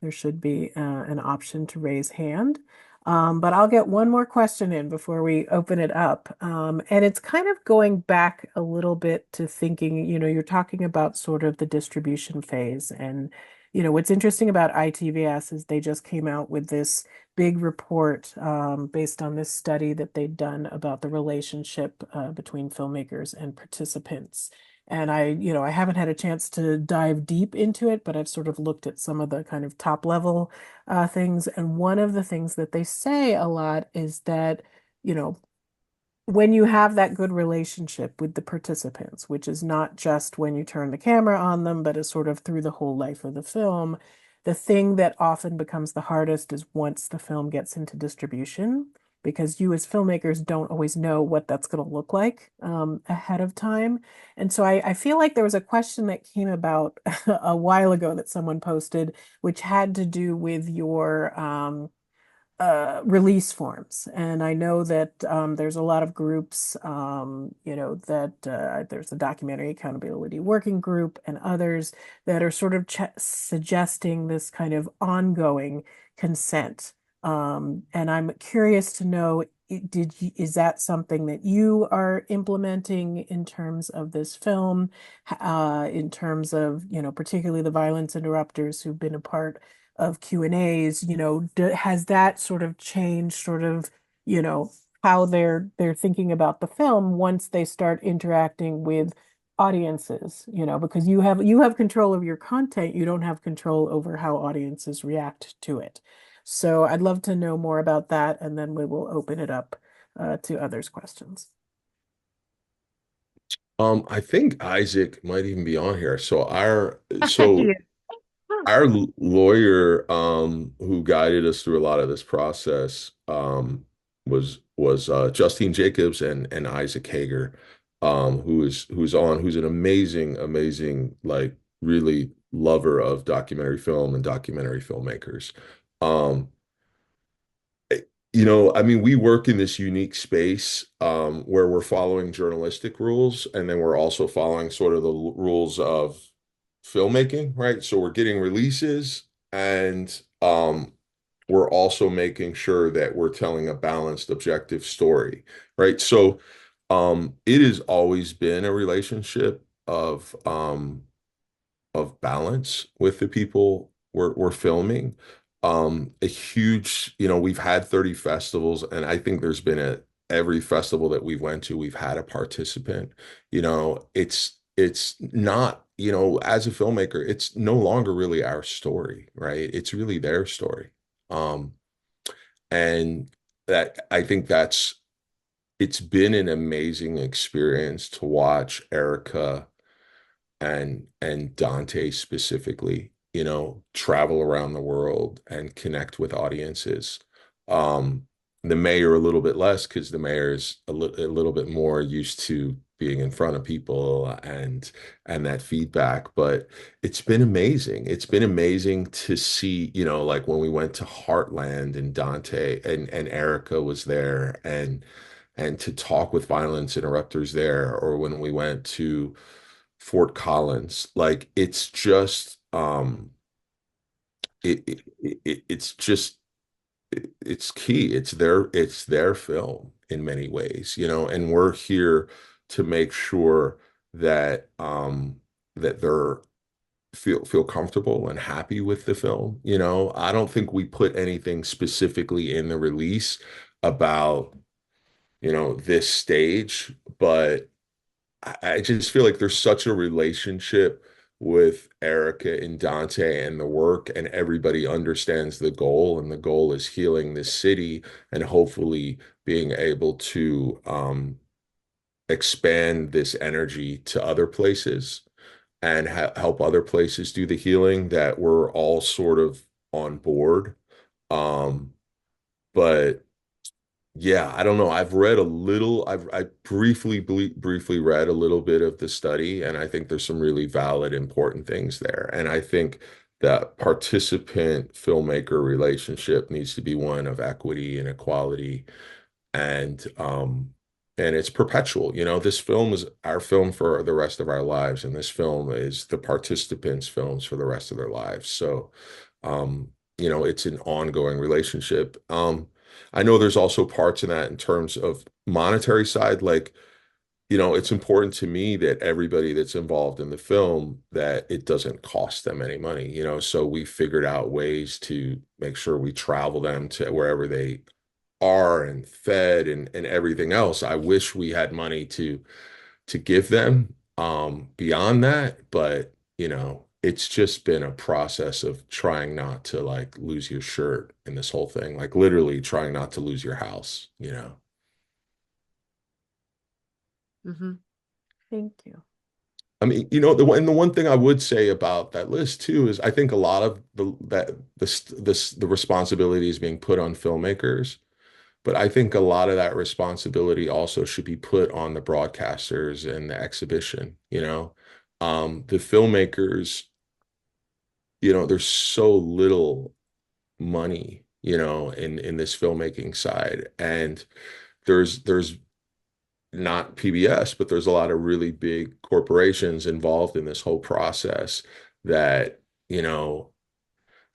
there should be an option to raise hand. But I'll get one more question in before we open it up. And it's kind of going back a little bit to thinking, you're talking about sort of the distribution phase. And, what's interesting about ITVS is they just came out with this big report based on this study that they'd done about the relationship between filmmakers and participants. And I haven't had a chance to dive deep into it, but I've sort of looked at some of the kind of top level things. And one of the things that they say a lot is that, you know, when you have that good relationship with the participants, which is not just when you turn the camera on them, but is sort of through the whole life of the film, the thing that often becomes the hardest is once the film gets into distribution, because you as filmmakers don't always know what that's going to look like ahead of time. And so I feel like there was a question that came about a while ago that someone posted, which had to do with your release forms. And I know that there's a lot of groups, that there's a documentary accountability working group and others that are sort of suggesting this kind of ongoing consent. And I'm curious to know is that something that you are implementing in terms of this film, in terms of, particularly the violence interrupters who've been a part of Q&As, has that sort of changed sort of, you know, how they're thinking about the film once they start interacting with audiences, because you have control of your content, you don't have control over how audiences react to it. So I'd love to know more about that, and then we will open it up to others' questions. I think Isaac might even be on here. Yeah. Our lawyer, who guided us through a lot of this process, was Justine Jacobs and Isaac Hager, who's an amazing, like really lover of documentary film and documentary filmmakers. Um, I mean, we work in this unique space, where we're following journalistic rules, and then we're also following sort of the rules of filmmaking, right? So we're getting releases, and we're also making sure that we're telling a balanced, objective story, right? So it has always been a relationship of balance with the people we're filming. A huge, we've had 30 festivals, and I think there's been every festival that we've went to, we've had a participant. It's not, as a filmmaker, it's no longer really our story, right? It's really their story. Um, and that I think it's been an amazing experience to watch Erica and Dante specifically, travel around the world and connect with audiences. Um, the mayor a little bit less because the mayor is a little bit more used to being in front of people and that feedback. But it's been amazing. It's been amazing to see, like when we went to Heartland and Dante and Erica was there and to talk with violence interrupters there, or when we went to Fort Collins. Like it's just it's just it's key. It's their film in many ways, and we're here to make sure that that they're feel comfortable and happy with the film. I don't think we put anything specifically in the release about, this stage, but I just feel like there's such a relationship with Erica and Dante and the work, and everybody understands the goal, and the goal is healing this city and hopefully being able to expand this energy to other places and help other places do the healing, that we're all sort of on board. Um, but yeah, I don't know. I've read a little. I briefly read a little bit of the study, and I think there's some really valid, important things there. And I think that participant filmmaker relationship needs to be one of equity and equality, and it's perpetual. This film is our film for the rest of our lives, and this film is the participants' films for the rest of their lives. So, it's an ongoing relationship. I know there's also parts in that in terms of monetary side, like, it's important to me that everybody that's involved in the film, that it doesn't cost them any money, so we figured out ways to make sure we travel them to wherever they are and fed and everything else. I wish we had money to give them beyond that, but it's just been a process of trying not to like lose your shirt in this whole thing, like literally trying not to lose your house. Hmm. Thank you. I mean, the one thing I would say about that list too is I think a lot of the responsibility is being put on filmmakers. But I think a lot of that responsibility also should be put on the broadcasters and the exhibition. The filmmakers, there's so little money, in this filmmaking side. And there's not PBS, but there's a lot of really big corporations involved in this whole process that, you know,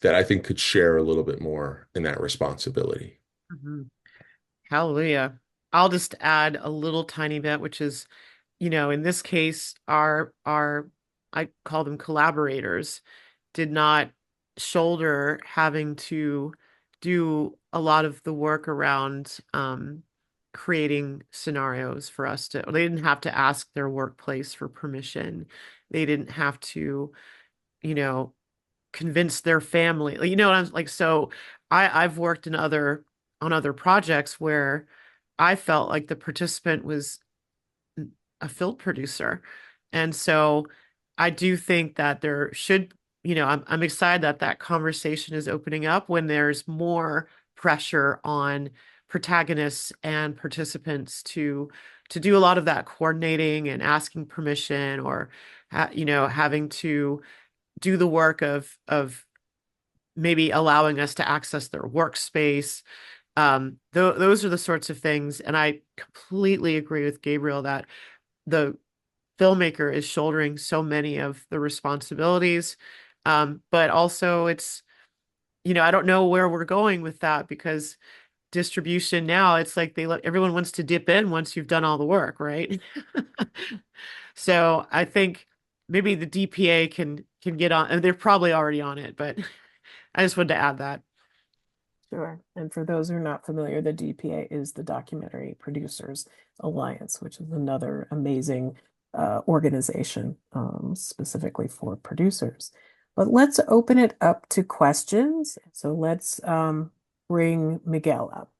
that I think could share a little bit more in that responsibility. Hmm. Hallelujah. I'll just add a little tiny bit, which is, in this case, our I call them collaborators, did not shoulder having to do a lot of the work around creating scenarios for us to, they didn't have to ask their workplace for permission. They didn't have to, you know, convince their family. I'm like, so I've worked in other on other projects where I felt like the participant was a field producer. And so I do think that there should, I'm excited that that conversation is opening up when there's more pressure on protagonists and participants to do a lot of that coordinating and asking permission or having to do the work of maybe allowing us to access their workspace. Those are the sorts of things, and I completely agree with Gabriel that the filmmaker is shouldering so many of the responsibilities. But also it's, I don't know where we're going with that because distribution now, it's like they let everyone wants to dip in once you've done all the work, right? So I think maybe the DPA can get on, and they're probably already on it, but I just wanted to add that. Sure. And for those who are not familiar, the DPA is the Documentary Producers Alliance, which is another amazing organization specifically for producers. But let's open it up to questions. So let's bring Miguel up.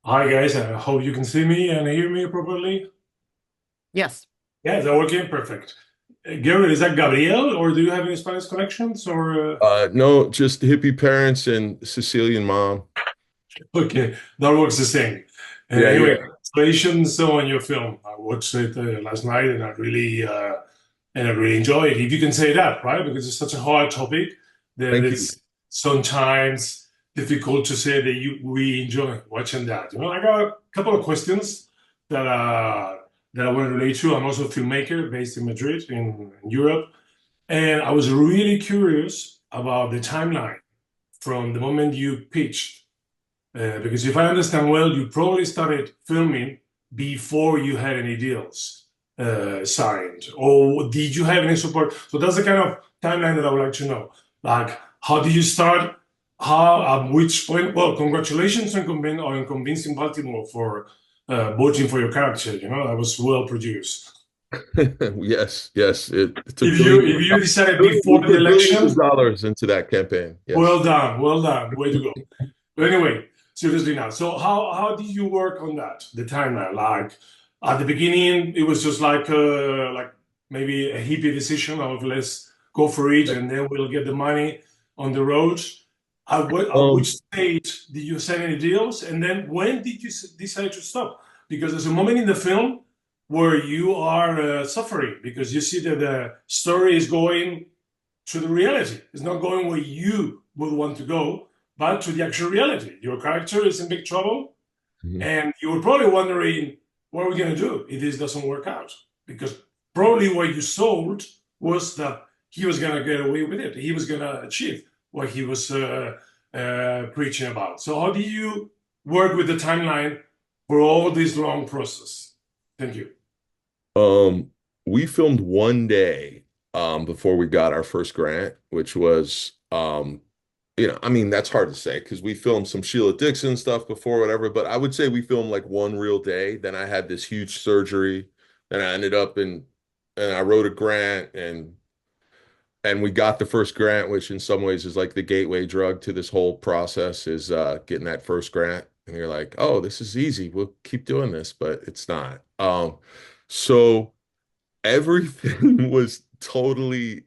Hi guys, I hope you can see me and hear me properly. Yes. Yeah, is that working? Perfect. Gabriel, is that Gabriel, or do you have any Spanish connections? Or No, just hippie parents and Sicilian mom. okay, that works the same. Yeah, Anyway, yeah. congratulations on your film. I watched it last night, and I really enjoyed it. If you can say that, right? Because it's such a hard topic that Thank you. it's sometimes difficult to say that we enjoy watching that. I got a couple of questions that that I want to relate to. I'm also a filmmaker based in Madrid, in Europe, and I was really curious about the timeline from the moment you pitched. Because if I understand well, you probably started filming before you had any deals signed, or did you have any support? So that's the kind of timeline that I would like to know. Like, how did you start? How, at which point? Well, congratulations on convincing Baltimore for voting for your character. That was well produced. Yes, yes. It took If you decided we before the put billions of election, dollars into that campaign. well Yes. done, well done, way to go. But anyway, seriously now. So how did you work on that? The timeline, like at the beginning, it was just like maybe a hippie decision of let's go for it, and then we'll get the money on the road. At which Um, stage did you sign any deals, and then when did you decide to stop? Because there's a moment in the film where you are suffering because you see that the story is going to the reality. It's not going where you would want to go, but to the actual reality. Your character is in big trouble, mhm. and you were probably wondering, what are we going to do if this doesn't work out? Because probably what you sold was that he was going to get away with it. He was going to achieve what he was preaching about. So, how do you work with the timeline for all this long process? Thank you. Um, we filmed one day before we got our first grant, which was I mean, that's hard to say because we filmed some Sheila Dixon stuff before, whatever, but I would say we filmed like one real day. Then I had this huge surgery. Then I ended up and I wrote a grant and we got the first grant, which in some ways is like the gateway drug to this whole process is getting that first grant. And you're like, oh, this is easy. We'll keep doing this, but it's not. So everything was totally,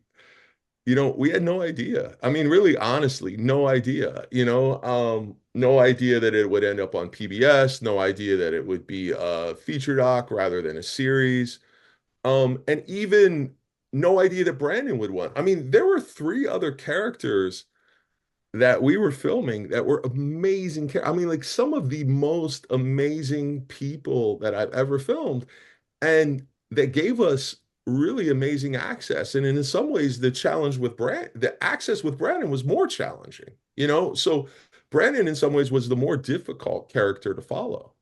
we had no idea. I mean, really, honestly, no idea, no idea that it would end up on PBS, no idea that it would be a feature doc rather than a series. And even no idea that Brandon would want. I mean, there were three other characters that we were filming that were amazing. I mean, like some of the most amazing people that I've ever filmed, and that gave us really amazing access. And in some ways, the access with Brandon was more challenging, So Brandon in some ways was the more difficult character to follow.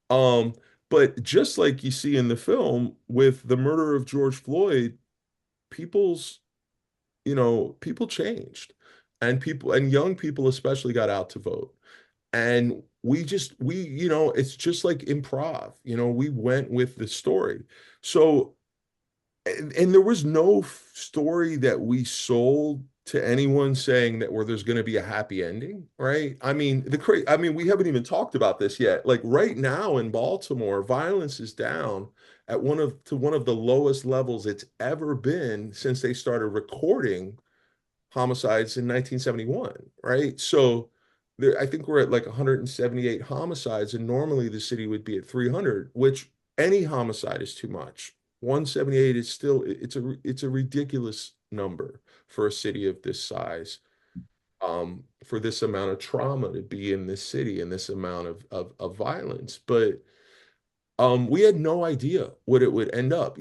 Um, but just like you see in the film with the murder of George Floyd, people's, people changed, and young people especially got out to vote. And it's just like improv, we went with the story. So, and there was no story that we sold to anyone saying that where there's going to be a happy ending, right? I mean, we haven't even talked about this yet. Like right now in Baltimore, violence is down at one of the lowest levels it's ever been since they started recording homicides in 1971, right? So I think we're at like 178 homicides, and normally the city would be at 300, which any homicide is too much. 178 is still it's a ridiculous number for a city of this size, for this amount of trauma to be in this city and this amount of violence. But we had no idea what it would end up.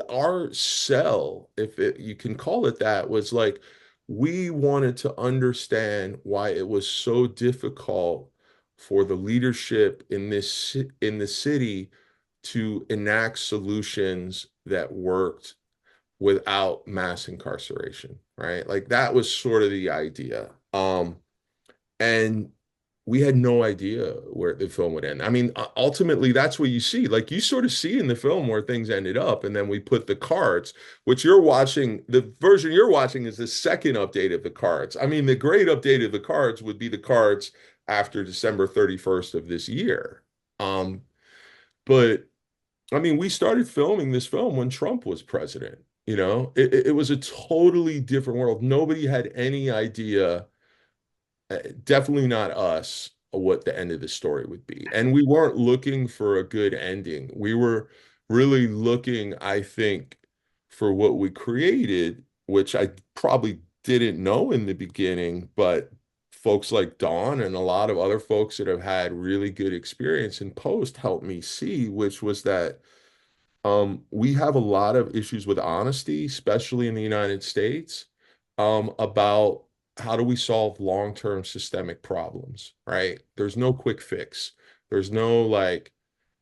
Our sell, you can call it that, was like we wanted to understand why it was so difficult for the leadership in the city to enact solutions that worked without mass incarceration, right? Like that was sort of the idea. And we had no idea where the film would end. I mean, ultimately, that's what you see. Like you sort of see in the film where things ended up, and then we put the cards, which you're watching. The version you're watching is the second update of the cards. I mean, the great update of the cards would be the cards after December 31st of this year. But I mean, we started filming this film when Trump was president. It was a totally different world. Nobody had any idea, definitely not us, what the end of the story would be. And we weren't looking for a good ending. We were really looking, I think, for what we created, which I probably didn't know in the beginning, but folks like Dawne and a lot of other folks that have had really good experience in post helped me see, which was that we have a lot of issues with honesty, especially in the United States, about how do we solve long-term systemic problems, right? There's no quick fix. There's no like,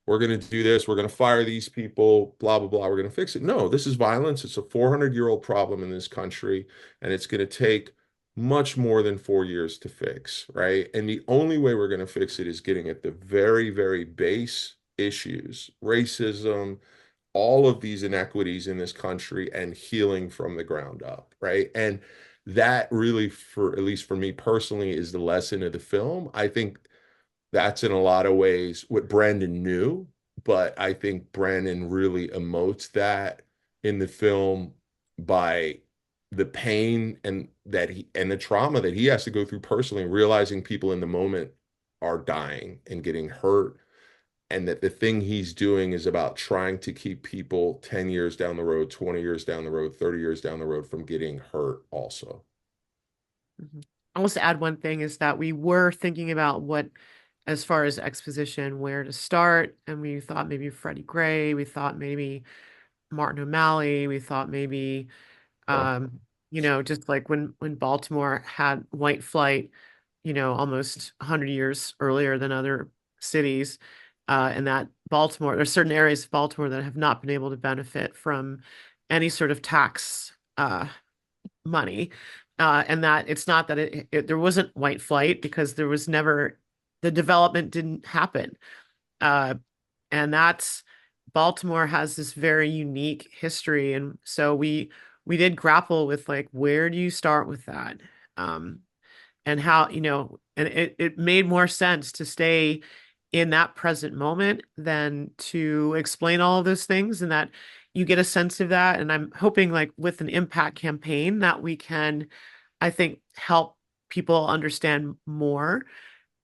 we're going to do this, we're going to fire these people, blah, blah, blah, we're going to fix it. No, this is violence. It's a 400-year-old problem in this country, and it's going to take much more than 4 years to fix, right? And the only way we're going to fix it is getting at the very, very base issues, racism, all of these inequities in this country, and healing from the ground up, right? And that really, for at least for me personally, is the lesson of the film. I think that's in a lot of ways what Brandon knew, but I think Brandon really emotes that in the film by the pain and the trauma that he has to go through personally, realizing people in the moment are dying and getting hurt, and that the thing he's doing is about trying to keep people 10 years down the road, 20 years down the road, 30 years down the road from getting hurt also. Mhm. I want to add one thing is that we were thinking about what, as far as exposition, where to start. And we thought maybe Freddie Gray, we thought maybe Martin O'Malley, we thought maybe, Yeah. just like when Baltimore had white flight, almost 100 years earlier than other cities. And that Baltimore, there's certain areas of Baltimore that have not been able to benefit from any sort of tax money. And that it's not that there wasn't white flight because there was never, the development didn't happen. Uh, and that's, Baltimore has this very unique history. And so we did grapple with like, where do you start with that? Um, and how, and it made more sense to stay in that present moment than to explain all of those things, and that you get a sense of that. And I'm hoping like with an impact campaign that we can, I think, help people understand more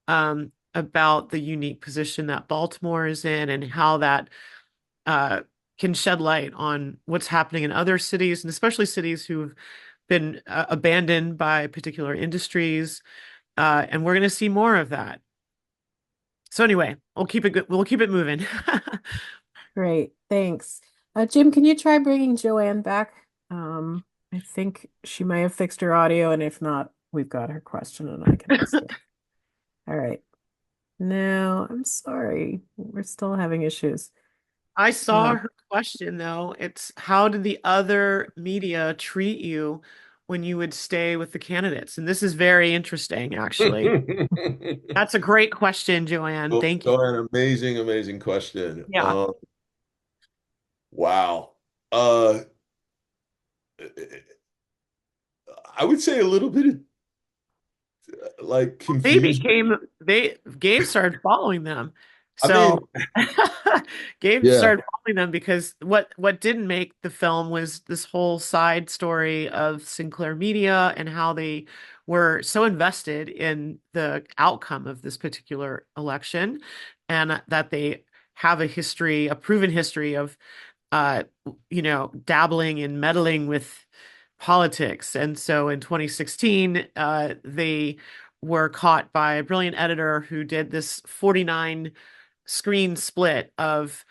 about the unique position that Baltimore is in, and how that uh, can shed light on what's happening in other cities, and especially cities who've been abandoned by particular industries. And we're going to see more of that. So anyway, we'll keep it good. We'll keep it moving. Great, thanks. Jim, can you try bringing Joanne back? I think she might have fixed her audio, and if not, we've got her question and I can ask it. All right. Now, I'm sorry. We're still having issues. I saw Uh, her question though. It's how did the other media treat you when you would stay with the candidates? And this is very interesting, actually. That's a great question, Joanne. Go, Thank you. go ahead. Amazing, amazing question. Yeah. Wow. Uh, I would say a little bit of like They confusion. became Gabe started following them. I mean, So Gabe yeah. started following them because what didn't make the film was this whole side story of Sinclair Media and how they were so invested in the outcome of this particular election, and that they have a history, a proven history of uh, dabbling and meddling with politics. And so in 2016, they were caught by a brilliant editor who did this 49 screen split of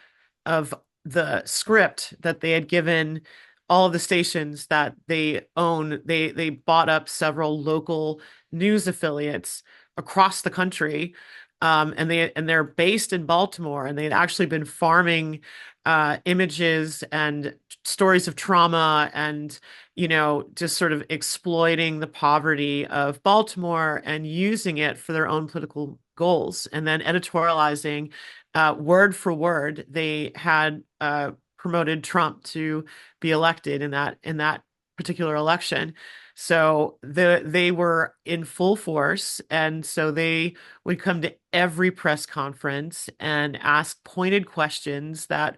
the script that they had given all of the stations that they own. They bought up several local news affiliates across the country. And they're based in Baltimore, and they had actually been farming images and stories of trauma and just sort of exploiting the poverty of Baltimore and using it for their own political goals, and then editorializing word for word. They had promoted Trump to be elected in that particular election. So they were in full force, and so they would come to every press conference and ask pointed questions that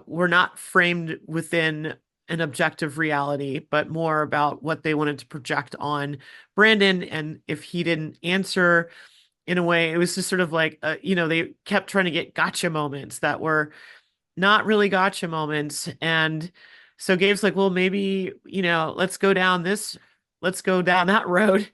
were not framed within an objective reality, but more about what they wanted to project on Brandon. And if he didn't answer in a way, it was just sort of like, they kept trying to get gotcha moments that were not really gotcha moments. And so Gabe's like, well, maybe, let's go down that road.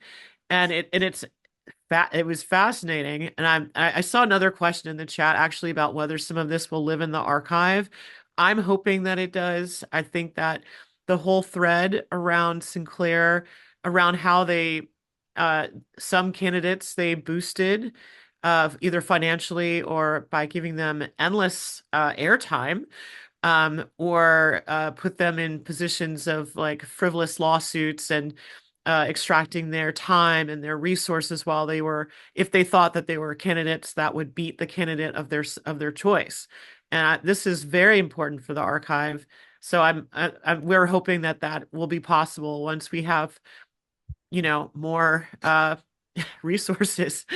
And it was fascinating. And I saw another question in the chat actually about whether some of this will live in the archive. I'm hoping that it does. I think that the whole thread around Sinclair, around how they some candidates they boosted either financially or by giving them endless airtime, or put them in positions of like frivolous lawsuits and extracting their time and their resources while they were, if they thought that they were candidates that would beat the candidate of their choice. And this is very important for the archive. So we're hoping that that will be possible once we have, more resources.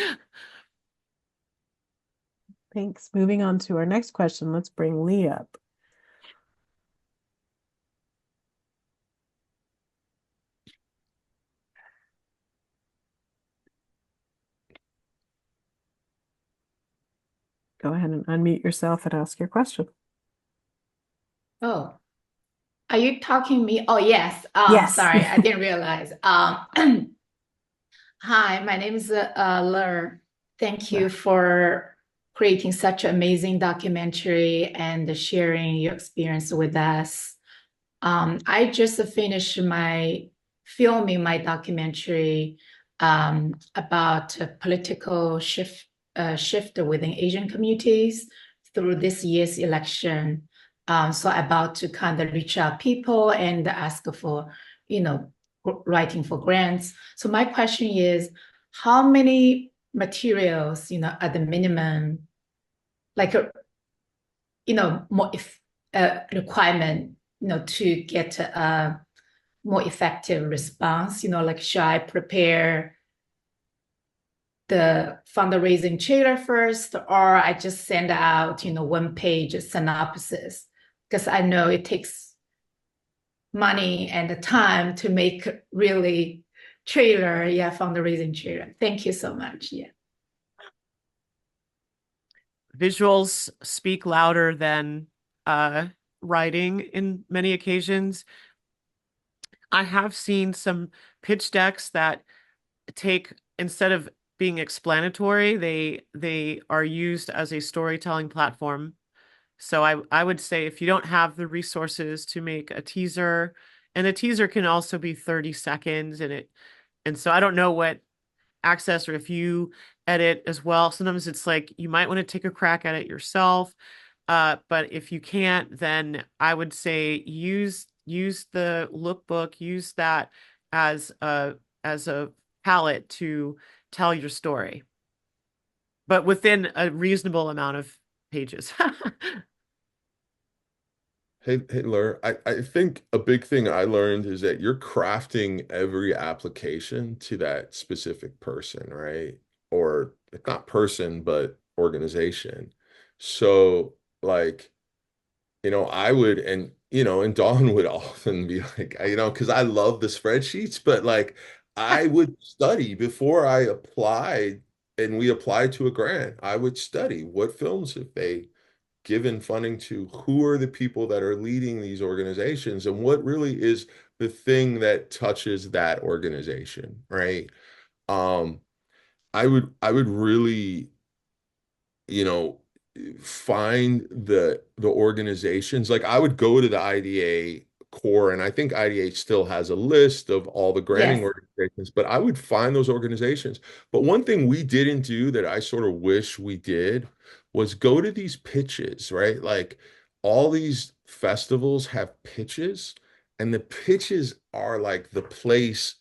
Thanks. Moving on to our next question. Let's bring Lee up. Go ahead and unmute yourself and ask your question. Oh, are you talking me? Oh, yes. Yes. Sorry, I didn't realize. Hi, my name is Lur. Thank you for creating such an amazing documentary and sharing your experience with us. I just finished filming my documentary about a political shift within Asian communities through this year's election. So about to kind of reach out people and ask for, writing for grants. So my question is, how many materials, at the minimum, like, more requirement, to get a more effective response, like should I prepare the fundraising trailer first, or I just send out, one-page synopsis? Because I know it takes money and the time to make really trailer, fundraising trailer. Thank you so much. Yeah. Visuals speak louder than writing in many occasions. I have seen some pitch decks that take, instead of being explanatory, they are used as a storytelling platform. So I would say if you don't have the resources to make a teaser, and a teaser can also be 30 seconds, and so I don't know what access, or if you edit as well, sometimes it's like you might want to take a crack at it yourself. But if you can't, then I would say use the lookbook, use that as a palette to tell your story, but within a reasonable amount of pages. Hey, Lur, I think a big thing I learned is that you're crafting every application to that specific person, right? Or not person, but organization. So, like, I would, and Dawn would often be like, because I love the spreadsheets, but like, I would study before I applied, and we applied to a grant. I would study what films have they given funding to, who are the people that are leading these organizations, and what really is the thing that touches that organization, right? Um, I would really, you know, find the organizations. Like I would go to the IDA core, and I think IDA still has a list of all the granting Yes. organizations, but I would find those organizations. But one thing we didn't do that I sort of wish we did was go to these pitches, right? Like all these festivals have pitches, and the pitches are like the place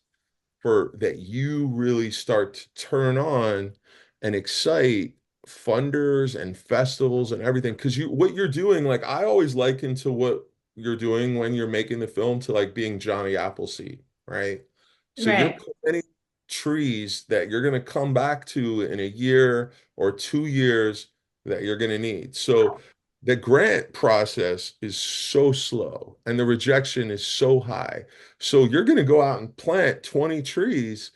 for that you really start to turn on and excite funders and festivals and everything. Because what you're doing, like I always liken to what you're doing when you're making the film to like being Johnny Appleseed, right? So you're Right. planting trees that you're going to come back to in a year or 2 years that you're going to need. So the grant process is so slow and the rejection is so high. So you're going to go out and plant 20 trees,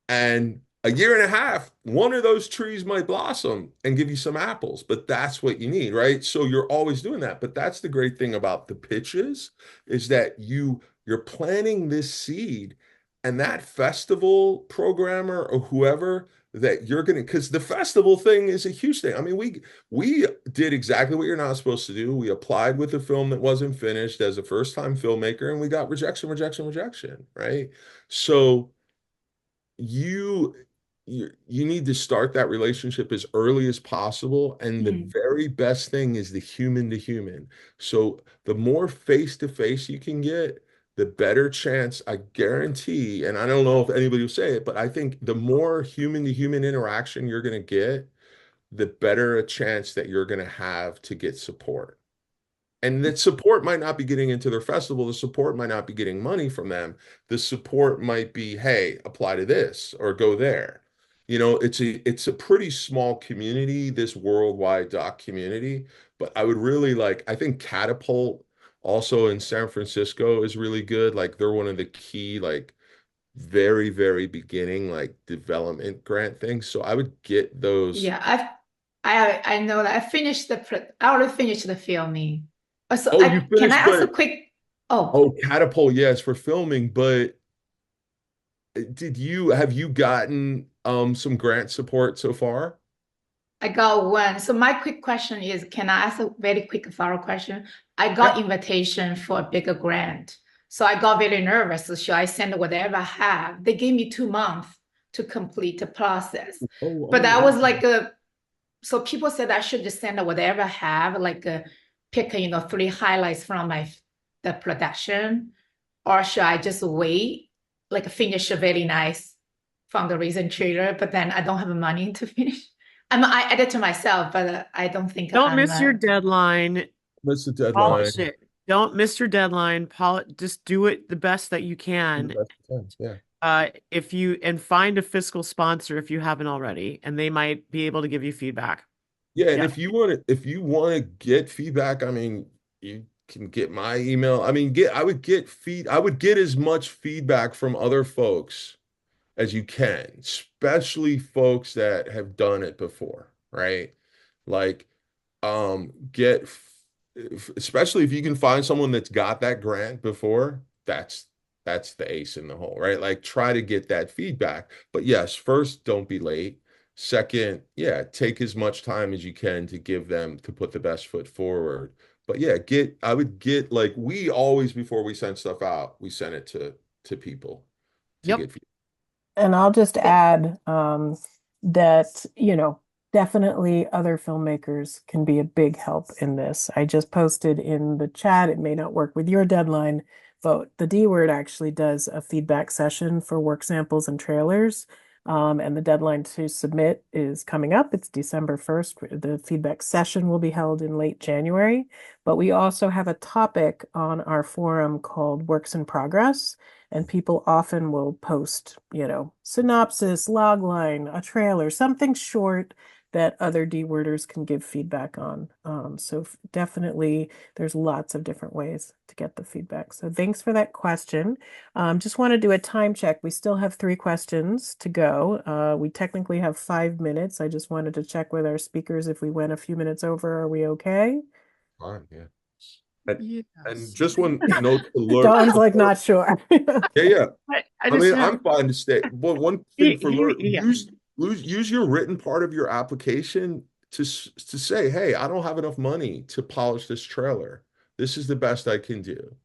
and a year and a half, one of those trees might blossom and give you some apples, but that's what you need, right? So you're always doing that. But that's the great thing about the pitches is that you're planting this seed, and that festival programmer or whoever that you're gonna, because the festival thing is a huge thing. I mean, we did exactly what you're not supposed to do. We applied with a film that wasn't finished as a first-time filmmaker, and we got rejection, rejection, rejection, right? So you you need to start that relationship as early as possible, and the Mm. very best thing is the human to human. So the more face to face you can get, the better chance, I guarantee, and I don't know if anybody will say it, but I think the more human to human interaction you're going to get, the better a chance that you're going to have to get support. And that support might not be getting into their festival. The support might not be getting money from them. The support might be, hey, apply to this or go there. It's a pretty small community, this worldwide doc community. But I would really like, I think Catapult also in San Francisco is really good. Like they're one of the key, like very, very beginning, like development grant things. So I would get those. Yeah, I know that I already finished the filming. So Oh, you can I finished, ask a but quick? Oh, oh, Catapult, yes, for filming, but have you gotten some grant support so far? I got one. So my quick question is, can I ask a very quick follow-up question? I got Yeah. invitation for a bigger grant. So I got very nervous. So should I send whatever I have? They gave me 2 months to complete the process. Oh, But oh, that was okay. like so people said I should just send whatever I have, like pick, 3 highlights from the production, or should I just wait, like finish a very nice fundraising trailer, but then I don't have money to finish. I edit to myself, but I don't think Don't I'm miss your deadline. What's the Polish deadline? it. Don't miss your deadline. Just do it the best that you Do the can. best you can. Yeah. If you and find a fiscal sponsor if you haven't already, and they might be able to give you feedback. Yeah, and Yeah. if you want to get feedback, I mean, you can get my email. I mean, I would get as much feedback from other folks as you can, especially folks that have done it before, right? Like, get, especially if you can find someone that's got that grant before, that's the ace in the hole, right? Like, try to get that feedback. But yes, first, don't be late. Second, yeah, take as much time as you can to give them to put the best foot forward. But yeah, I would get like we always before we send stuff out, we send it to people to Yep. get feedback. And I'll just add that, definitely other filmmakers can be a big help in this. I just posted in the chat, it may not work with your deadline, but the D-Word actually does a feedback session for work samples and trailers. And the deadline to submit is coming up. It's December 1st. The feedback session will be held in late January. But we also have a topic on our forum called Works in Progress. And people often will post, synopsis, logline, a trailer, something short that other D-worders can give feedback on. So definitely there's lots of different ways to get the feedback. So thanks for that question. Just want to do a time check. We still have 3 questions to go. We technically have 5 minutes. I just wanted to check with our speakers if we went a few minutes over. Are we okay? Fine, yeah. And Yes. just one note to alert. Dawn's like not sure. Yeah, yeah. I I just mean, know. I'm fine to stay. But one thing for alert, Yeah. use your written part of your application to say, hey, I don't have enough money to polish this trailer. This is the best I can do.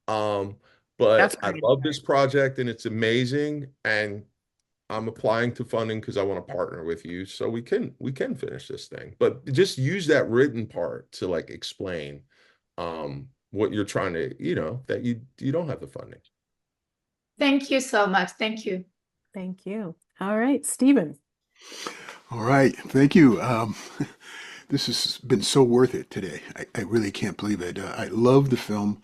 Um, That's but I great love advice. this project and it's amazing. And I'm applying to funding because I want to partner with you so we can finish this thing. But just use that written part to like explain what you're trying to, that you don't have the funding. Thank you so much. Thank you. Thank you. All right, Stephen. All right, thank you. This has been so worth it today. I really can't believe it. I love the film.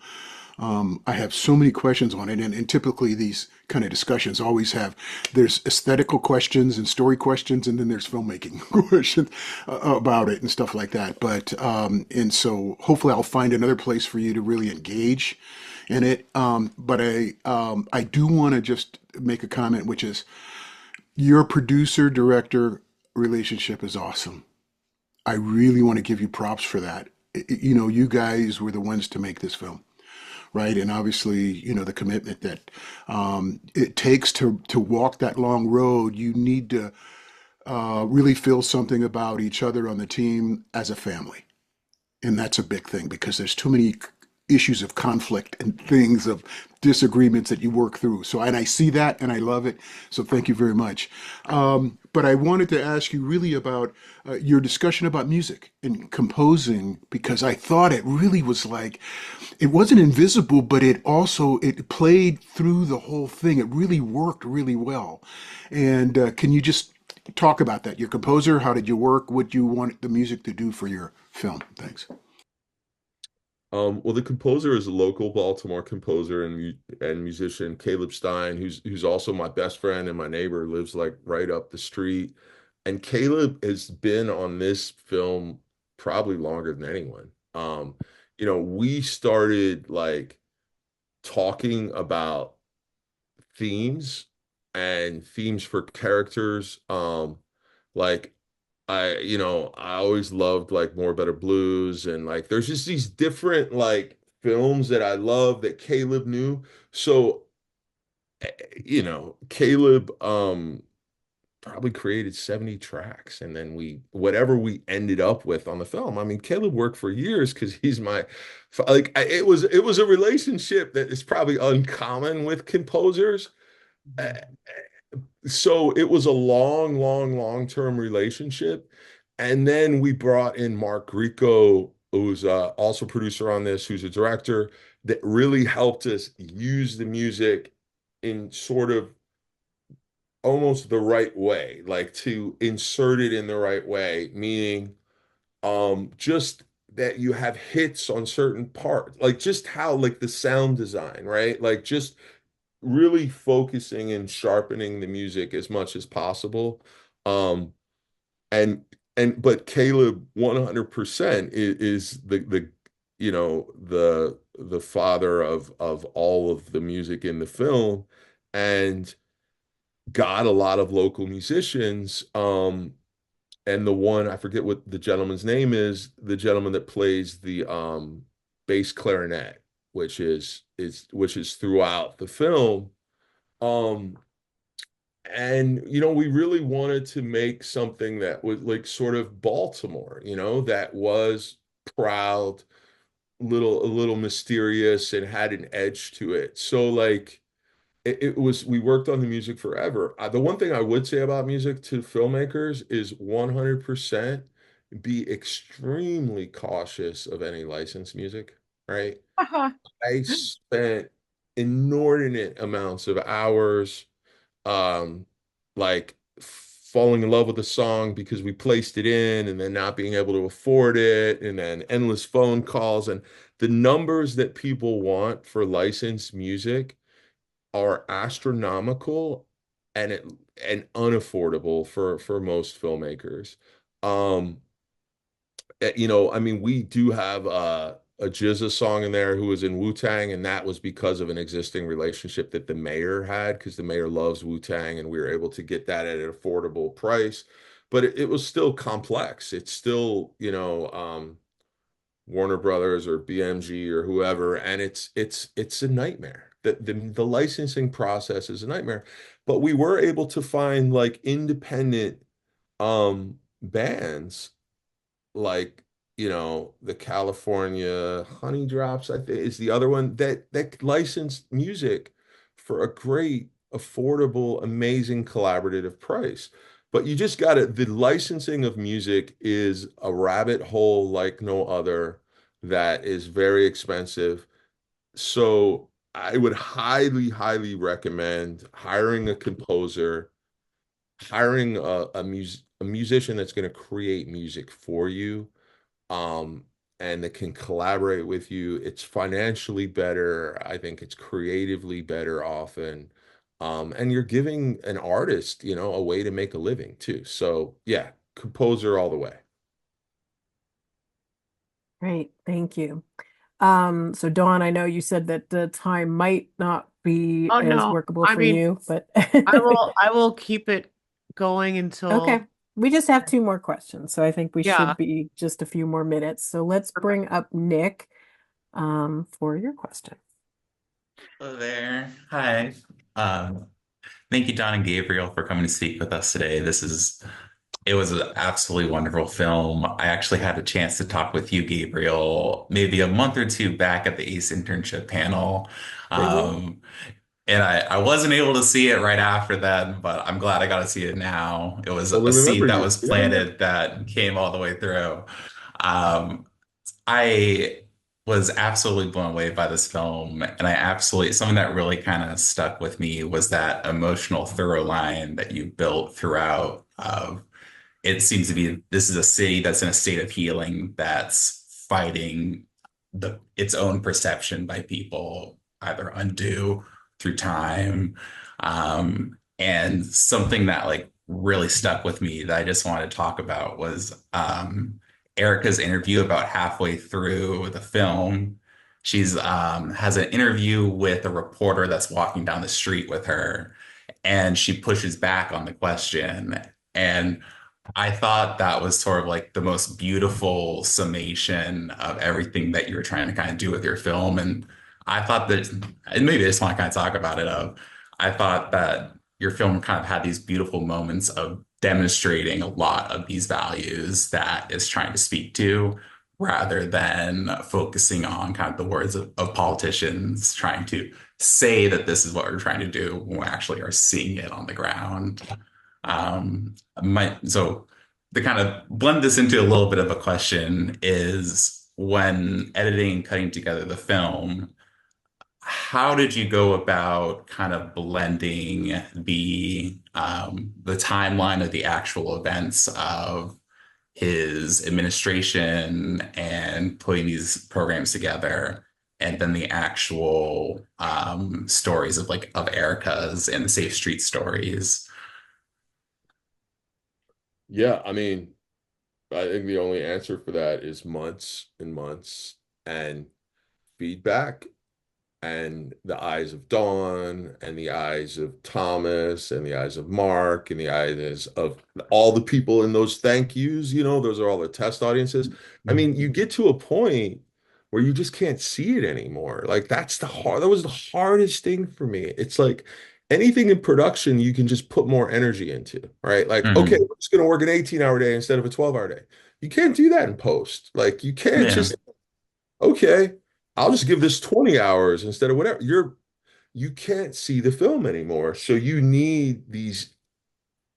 I have so many questions on it, and typically these kind of discussions always have there's aesthetical questions and story questions, and then there's filmmaking questions about it and stuff like that. But and so hopefully I'll find another place for you to really engage in it. But I do want to just make a comment, which is your producer director relationship is awesome. I really want to give you props for that. You guys were the ones to make this film, right? And obviously, the commitment that it takes to walk that long road. You need to really feel something about each other on the team as a family. And that's a big thing because there's too many issues of conflict and things of disagreements that you work through. So, and I see that and I love it. So thank you very much. But I wanted to ask you really about your discussion about music and composing because I thought it really was like, it wasn't invisible, but it played through the whole thing. It really worked really well. And can you just talk about that? Your composer, how did you work? What you want the music to do for your film? Thanks. Well, the composer is a local Baltimore composer and musician, Caleb Stein, who's also my best friend and my neighbor, lives like right up the street. And Caleb has been on this film probably longer than anyone. We started like talking about themes for characters. Like I always loved like More Better Blues and like there's just these different like films that I love that Caleb knew. So, Caleb probably created 70 tracks and then whatever we ended up with on the film. I mean, Caleb worked for years because he's like it was a relationship that is probably uncommon with composers. Uh, so it was a long, long, long-term relationship. And then we brought in Mark Grieco, who's also producer on this, who's a director that really helped us use the music in sort of almost the right way, like to insert it in the right way, meaning just that you have hits on certain parts, like just how like the sound design, right? Like just really focusing and sharpening the music as much as possible. Um, but Caleb 100% is the father of all of the music in the film and got a lot of local musicians. And the one I forget what the gentleman's name is, the gentleman that plays the bass clarinet, which is throughout the film. Um, and we really wanted to make something that was like sort of Baltimore, that was proud, a little mysterious and had an edge to it. So like it was, we worked on the music forever. The one thing I would say about music to filmmakers is 100% be extremely cautious of any licensed music, right? I spent inordinate amounts of hours, um, like falling in love with a song because we placed it in and then not being able to afford it, and then endless phone calls. And the numbers that people want for licensed music are astronomical, and it and unaffordable for most filmmakers. Um, I mean, we do have a GZA song in there who was in Wu-Tang, and that was because of an existing relationship that the mayor had, because the mayor loves Wu-Tang, and we were able to get that at an affordable price. But it was still complex. It's still, Warner Brothers or BMG or whoever, and it's a nightmare. The licensing process is a nightmare. But we were able to find like independent bands, like the California Honey Drops, I think is the other one, that licensed music for a great, affordable, amazing collaborative price. But you just got to, the licensing of music is a rabbit hole like no other, that is very expensive. So I would highly, highly recommend hiring a composer, hiring a musician that's going to create music for you, um, and that can collaborate with you. It's financially better. I think it's creatively better often. And you're giving an artist, a way to make a living too. So yeah, composer all the way. Great, thank you. So Dawn, I know you said that the time might not be Oh as no, workable I for mean, you, but I will keep it going okay. until, We just have two more questions, so I think we yeah. should be just a few more minutes. So let's bring up Nick, for your question. Hello there. Hi. Um, Thank you, Don and Gabriel, for coming to speak with us today. It was an absolutely wonderful film. I actually had a chance to talk with you, Gabriel, maybe a month or two back at the ACE internship panel. Mhm. Um, and I wasn't able to see it right after that, but I'm glad I got to see it now. It was Totally a remember seed that you. was Yeah, yeah. planted that came all the way through. Um, I was absolutely blown away by this film, and I absolutely something that really kind of stuck with me was that emotional thorough line that you built throughout. Of it seems to be this is a city that's in a state of healing that's fighting its own perception by people either undo through time. And something that like really stuck with me that I just wanted to talk about was Erica's interview about halfway through the film. She's has an interview with a reporter that's walking down the street with her, and she pushes back on the question. And I thought that was sort of like the most beautiful summation of everything that you were trying to kind of do with your film. And I thought that, and maybe I just want to kind of talk about it, I thought that your film kind of had these beautiful moments of demonstrating a lot of these values that it's trying to speak to, rather than focusing on kind of the words of politicians trying to say that this is what we're trying to do when we actually are seeing it on the ground. So to kind of blend this into a little bit of a question is when editing and cutting together the film, how did you go about kind of blending the timeline of the actual events of his administration and putting these programs together, and then the actual stories of Erica's and the Safe Street stories? Yeah, I mean, I think the only answer for that is months and months and feedback, and the eyes of Dawn, and the eyes of Thomas, and the eyes of Mark, and the eyes of all the people in those thank yous. Those are all the test audiences. I mean, you get to a point where you just can't see it anymore. Like that was the hardest thing for me. It's like anything in production you can just put more energy into, right? Like, okay, Hmm. we're just gonna work an 18-hour day instead of a 12-hour day. You can't do that in post. Like you can't Yeah. just, okay, I'll just give this 20 hours instead of whatever. you can't see the film anymore. So you need these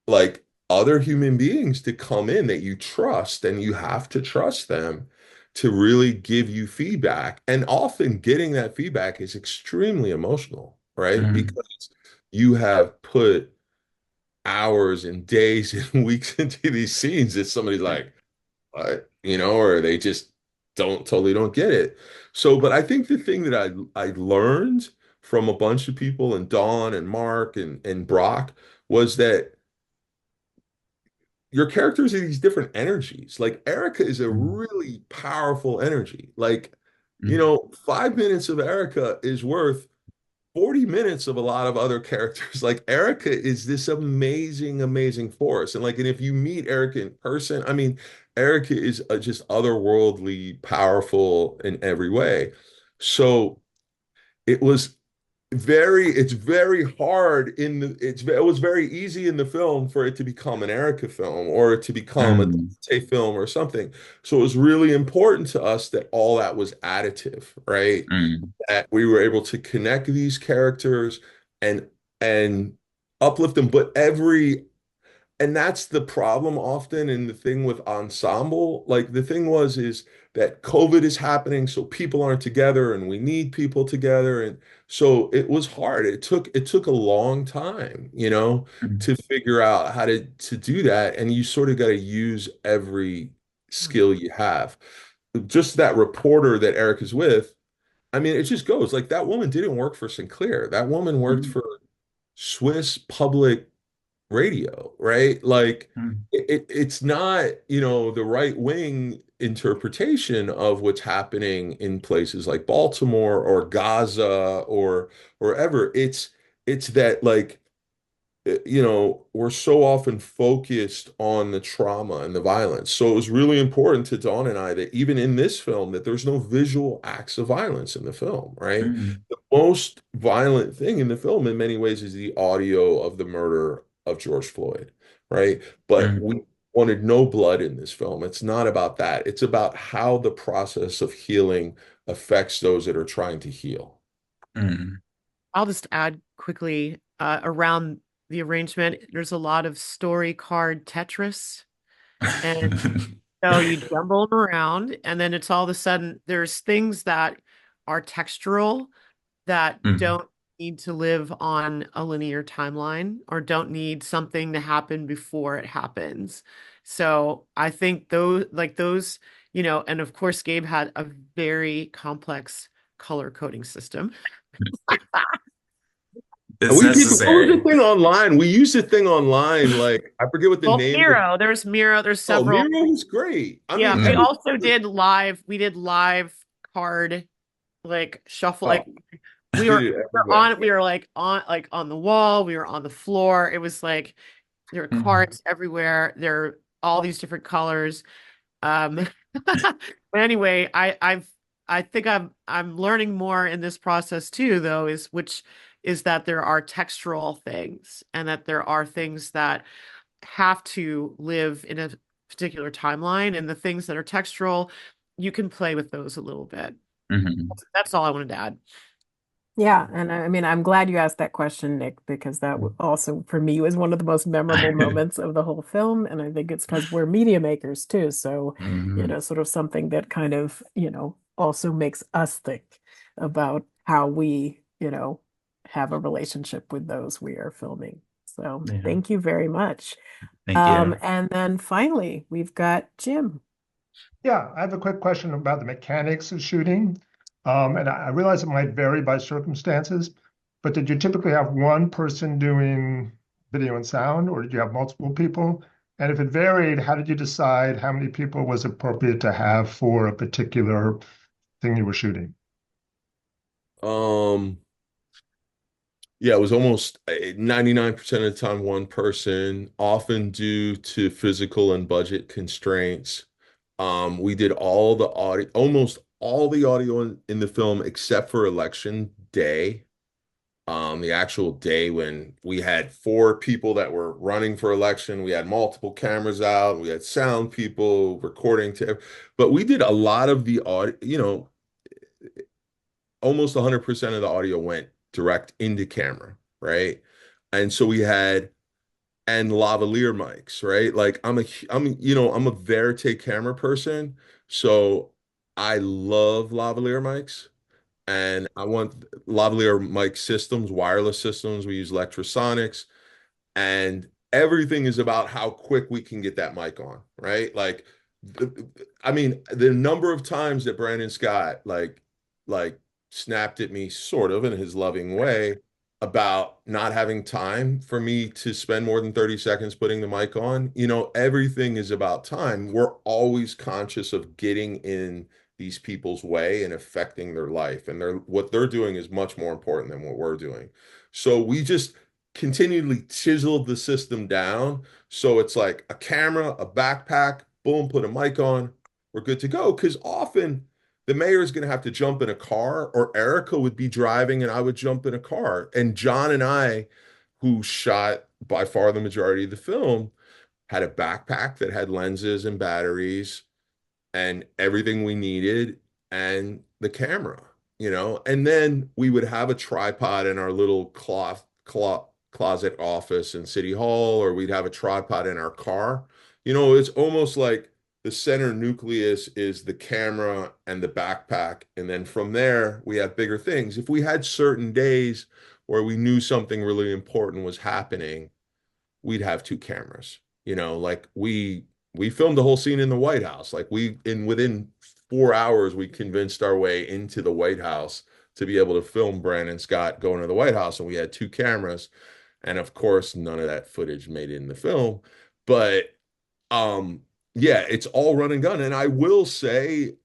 like other human beings to come in that you trust, and you have to trust them to really give you feedback. And often getting that feedback is extremely emotional, right? Mm, Because you have put hours and days and weeks into these scenes that somebody's like, what? Or they just totally don't get it. So, but I think the thing that I learned from a bunch of people, and Dawn and Mark and Brock, was that your characters are these different energies. Like Erica is a mm, really powerful energy. Like, mm, 5 minutes of Erica is worth 40 minutes of a lot of other characters. Like Erica is this amazing, amazing force. And if you meet Erica in person, I mean, Erica is just otherworldly powerful in every way. So it's very hard it was very easy in the film for it to become an Erica film or to become a mm, Dante film or something. So it was really important to us that all that was additive, right? mm, That we were able to connect these characters and and uplift them, but and that's the problem often in the thing with ensemble. Like the thing is that COVID is happening, so people aren't together and we need people together. And so it was hard. It took a long time, mm, to figure out how to do that. And you sort of got to use every skill you have. Just that reporter that Eric is with, I mean, it just goes like that woman didn't work for Sinclair. That woman worked mm, for Swiss Public Radio, right? Like mm, it's not, the right wing interpretation of what's happening in places like Baltimore or Gaza or wherever. It's that like we're so often focused on the trauma and the violence. So it was really important to Dawn and I that even in this film, that there's no visual acts of violence in the film, right? mm, The most violent thing in the film in many ways is the audio of the murder of George Floyd, right? But mm, we wanted no blood in this film. It's not about that. It's about how the process of healing affects those that are trying to heal. mm. I'll just add quickly around the arrangement, there's a lot of story card Tetris. And so you jumble them around, and then it's all of a sudden there's things that are textural that Mm, don't need to live on a linear timeline or don't need something to happen before it happens. So I think those, and of course, Gabe had a very complex color coding system. And it's we did, what was the necessary. thing online? We used the thing online, like I forget what the Well, name of. There's Oh, several. Miro was great. I Yeah, mean, we Mm, also did live card like shuffle, oh, like we we did were it everywhere. we were like on the wall, we were on the floor. It was like there were mm, cards everywhere. There are all these different colors. Um but anyway, I think I'm learning more in this process too, though, which is that there are textural things and that there are things that have to live in a particular timeline, and the things that are textural, you can play with those a little bit. mhm. That's all I wanted to add. Yeah, and I mean, I'm glad you asked that question, Nick, because that also for me was one of the most memorable moments of the whole film, and I think it's because we're media makers too, so Mhm. sort of something that kind of also makes us think about how we have a relationship with those we are filming. So Yeah. thank you very much. Thank you. And then finally, we've got Jim. Yeah, I have a quick question about the mechanics of shooting. And I realize it might vary by circumstances, but did you typically have one person doing video and sound, or did you have multiple people? And if it varied, how did you decide how many people was appropriate to have for a particular thing you were shooting? Um, yeah, it was almost 99% of the time one person, often due to physical and budget constraints. We did all the audio, almost all the audio in the film except for election day. The actual day when we had four people that were running for election. We had multiple cameras out, we had sound people recording but we did a lot of the audio, almost 100% of the audio went direct into camera, right? And so we had and lavalier mics, right? Like I'm a verite camera person, so I love lavalier mics. And I want lavalier mic systems, wireless systems. We use electrosonics, and everything is about how quick we can get that mic on, right? Like, I mean, the number of times that Brandon Scott like snapped at me, sort of in his loving way, about not having time for me to spend more than 30 seconds putting the mic on. Everything is about time. We're always conscious of getting in these people's way and affecting their life, and what they're doing is much more important than what we're doing. So we just continually chiseled the system down. So it's like a camera, a backpack, boom, put a mic on, we're good to go. Because often the mayor is going to have to jump in a car, or Erica would be driving and I would jump in a car. And John and I, who shot by far the majority of the film, had a backpack that had lenses and batteries and everything we needed and the camera, and then we would have a tripod in our little closet office in City Hall, or we'd have a tripod in our car. It's almost like the center nucleus is the camera and the backpack. And then from there, we have bigger things. If we had certain days where we knew something really important was happening, we'd have two cameras. Like we filmed the whole scene in the White House. Like within 4 hours, we convinced our way into the White House to be able to film Brandon Scott going to the White House. And we had two cameras. And of course, none of that footage made it in the film. But yeah, it's all run and gun. And I will say,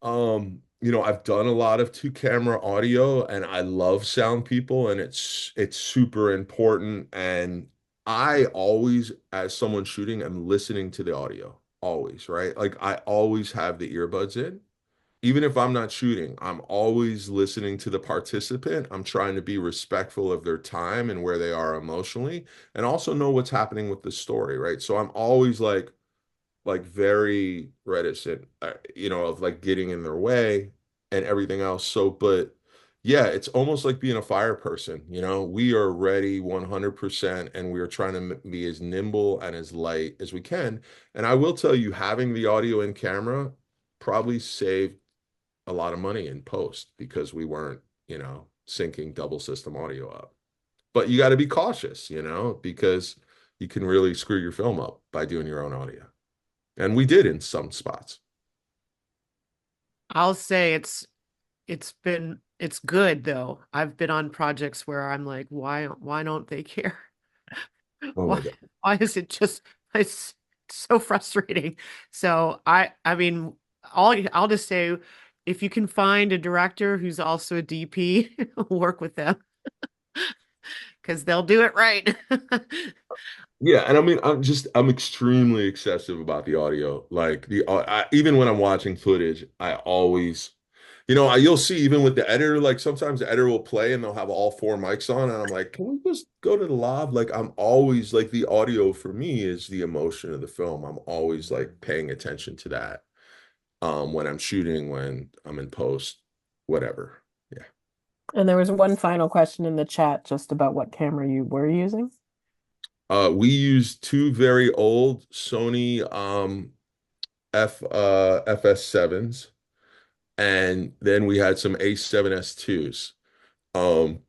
I've done a lot of two camera audio, and I love sound people, and it's super important. And I always, as someone shooting, am listening to the audio, always, right? Like I always have the earbuds in. Even if I'm not shooting, I'm always listening to the participant. I'm trying to be respectful of their time and where they are emotionally, and also know what's happening with the story, right? So I'm always like very reticent, of like getting in their way and everything else. So, but yeah, it's almost like being a fire person. We are ready 100%, and we are trying to be as nimble and as light as we can. And I will tell you, having the audio in camera probably saved a lot of money in post, because we weren't, syncing double system audio up. But you got to be cautious, because you can really screw your film up by doing your own audio. And we did in some spots. I'll say it's good though. I've been on projects where I'm like, why don't they care? Oh my Why God. why is it just it's so frustrating. So I mean, I'll just say, if you can find a director who's also a DP, work with them because they'll do it right. Yeah, and I mean, I'm extremely excessive about the audio. Like even when I'm watching footage, I always, you'll see even with the editor, like sometimes the editor will play and they'll have all four mics on, and I'm like, can we just go to the lav? Like I'm always like, the audio for me is the emotion of the film. I'm always like paying attention to that. When I'm shooting, when I'm in post, whatever. Yeah. And there was one final question in the chat just about what camera you were using. We used two very old Sony FS7s, and then we had some A7S2s. Um,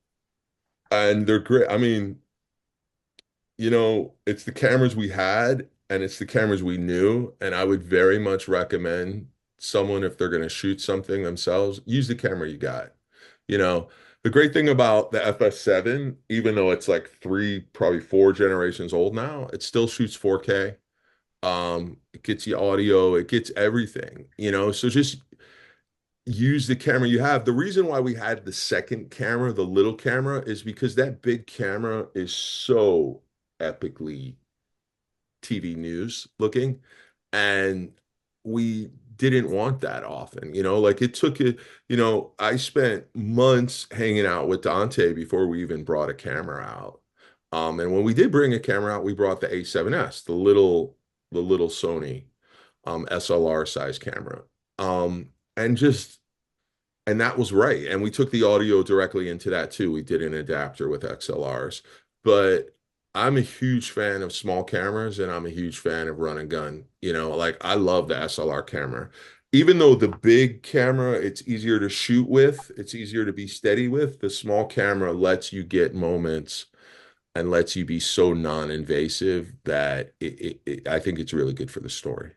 and they're great. I mean, it's the cameras we had and it's the cameras we knew, and I would very much recommend someone, if they're going to shoot something themselves, use the camera you got. You know, the great thing about the FS7, even though it's like three, probably four generations old now, it still shoots 4K. It gets you audio, it gets everything, so just use the camera you have. The reason why we had the second camera, the little camera, is because that big camera is so epically TV news looking, and we didn't want that often, like it took it, I spent months hanging out with Dante before we even brought a camera out. And when we did bring a camera out, we brought the A7S, the little Sony SLR size camera. And just And that was right. And we took the audio directly into that too. We did an adapter with XLRs. But I'm a huge fan of small cameras and I'm a huge fan of run and gun. Like I love the SLR camera. Even though the big camera, it's easier to shoot with, it's easier to be steady with, the small camera lets you get moments and lets you be so non-invasive that I think it's really good for the story.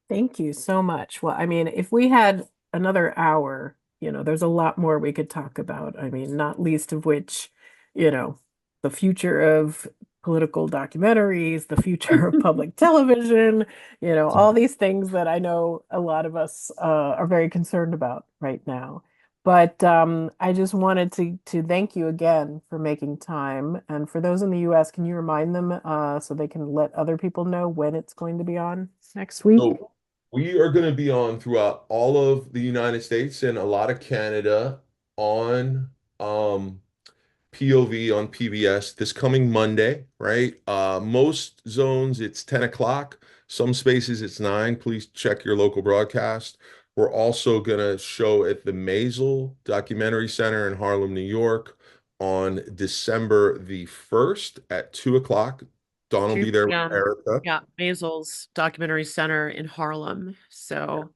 Thank you so much. Well, I mean, if we had another hour, there's a lot more we could talk about. I mean, not least of which, you know, the future of political documentaries, the future of public television, all these things that I know a lot of us are very concerned about right now. But I just wanted to thank you again for making time. And for those in the US, can you remind them so they can let other people know when it's going to be on next week? So we are going to be on throughout all of the United States and a lot of Canada on POV on PBS this coming Monday, right? Most zones it's 10 o'clock. Some spaces it's 9. Please check your local broadcast. We're also going to show at the Maisel Documentary Center in Harlem, New York on December the 1st at 2 o'clock. Dawn will 2 be there with p.m. Erica. Yeah, Maisel's Documentary Center in Harlem. So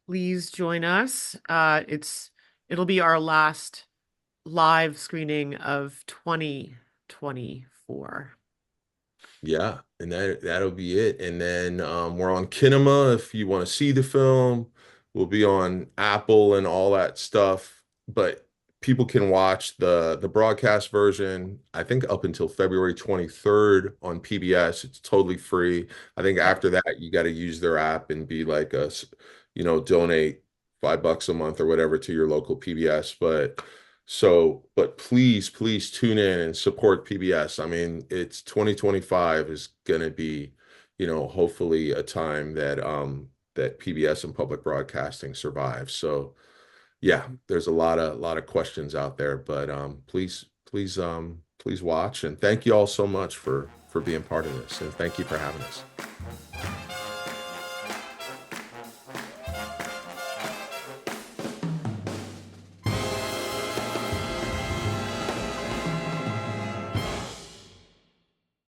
please join us. It'll be our last live screening of 2024. Yeah, and that'll be it. And then we're on Kinema if you want to see the film. We'll be on Apple and all that stuff. But people can watch the broadcast version, I think up until February 23rd on PBS. It's totally free. I think after that you got to use their app and be like us, donate $5 a month or whatever to your local PBS. But please tune in and support PBS. I mean, it's 2025 is gonna be, hopefully a time that PBS and public broadcasting survives. So yeah, there's a lot of questions out there, but please watch and thank you all so much for being part of this and thank you for having us.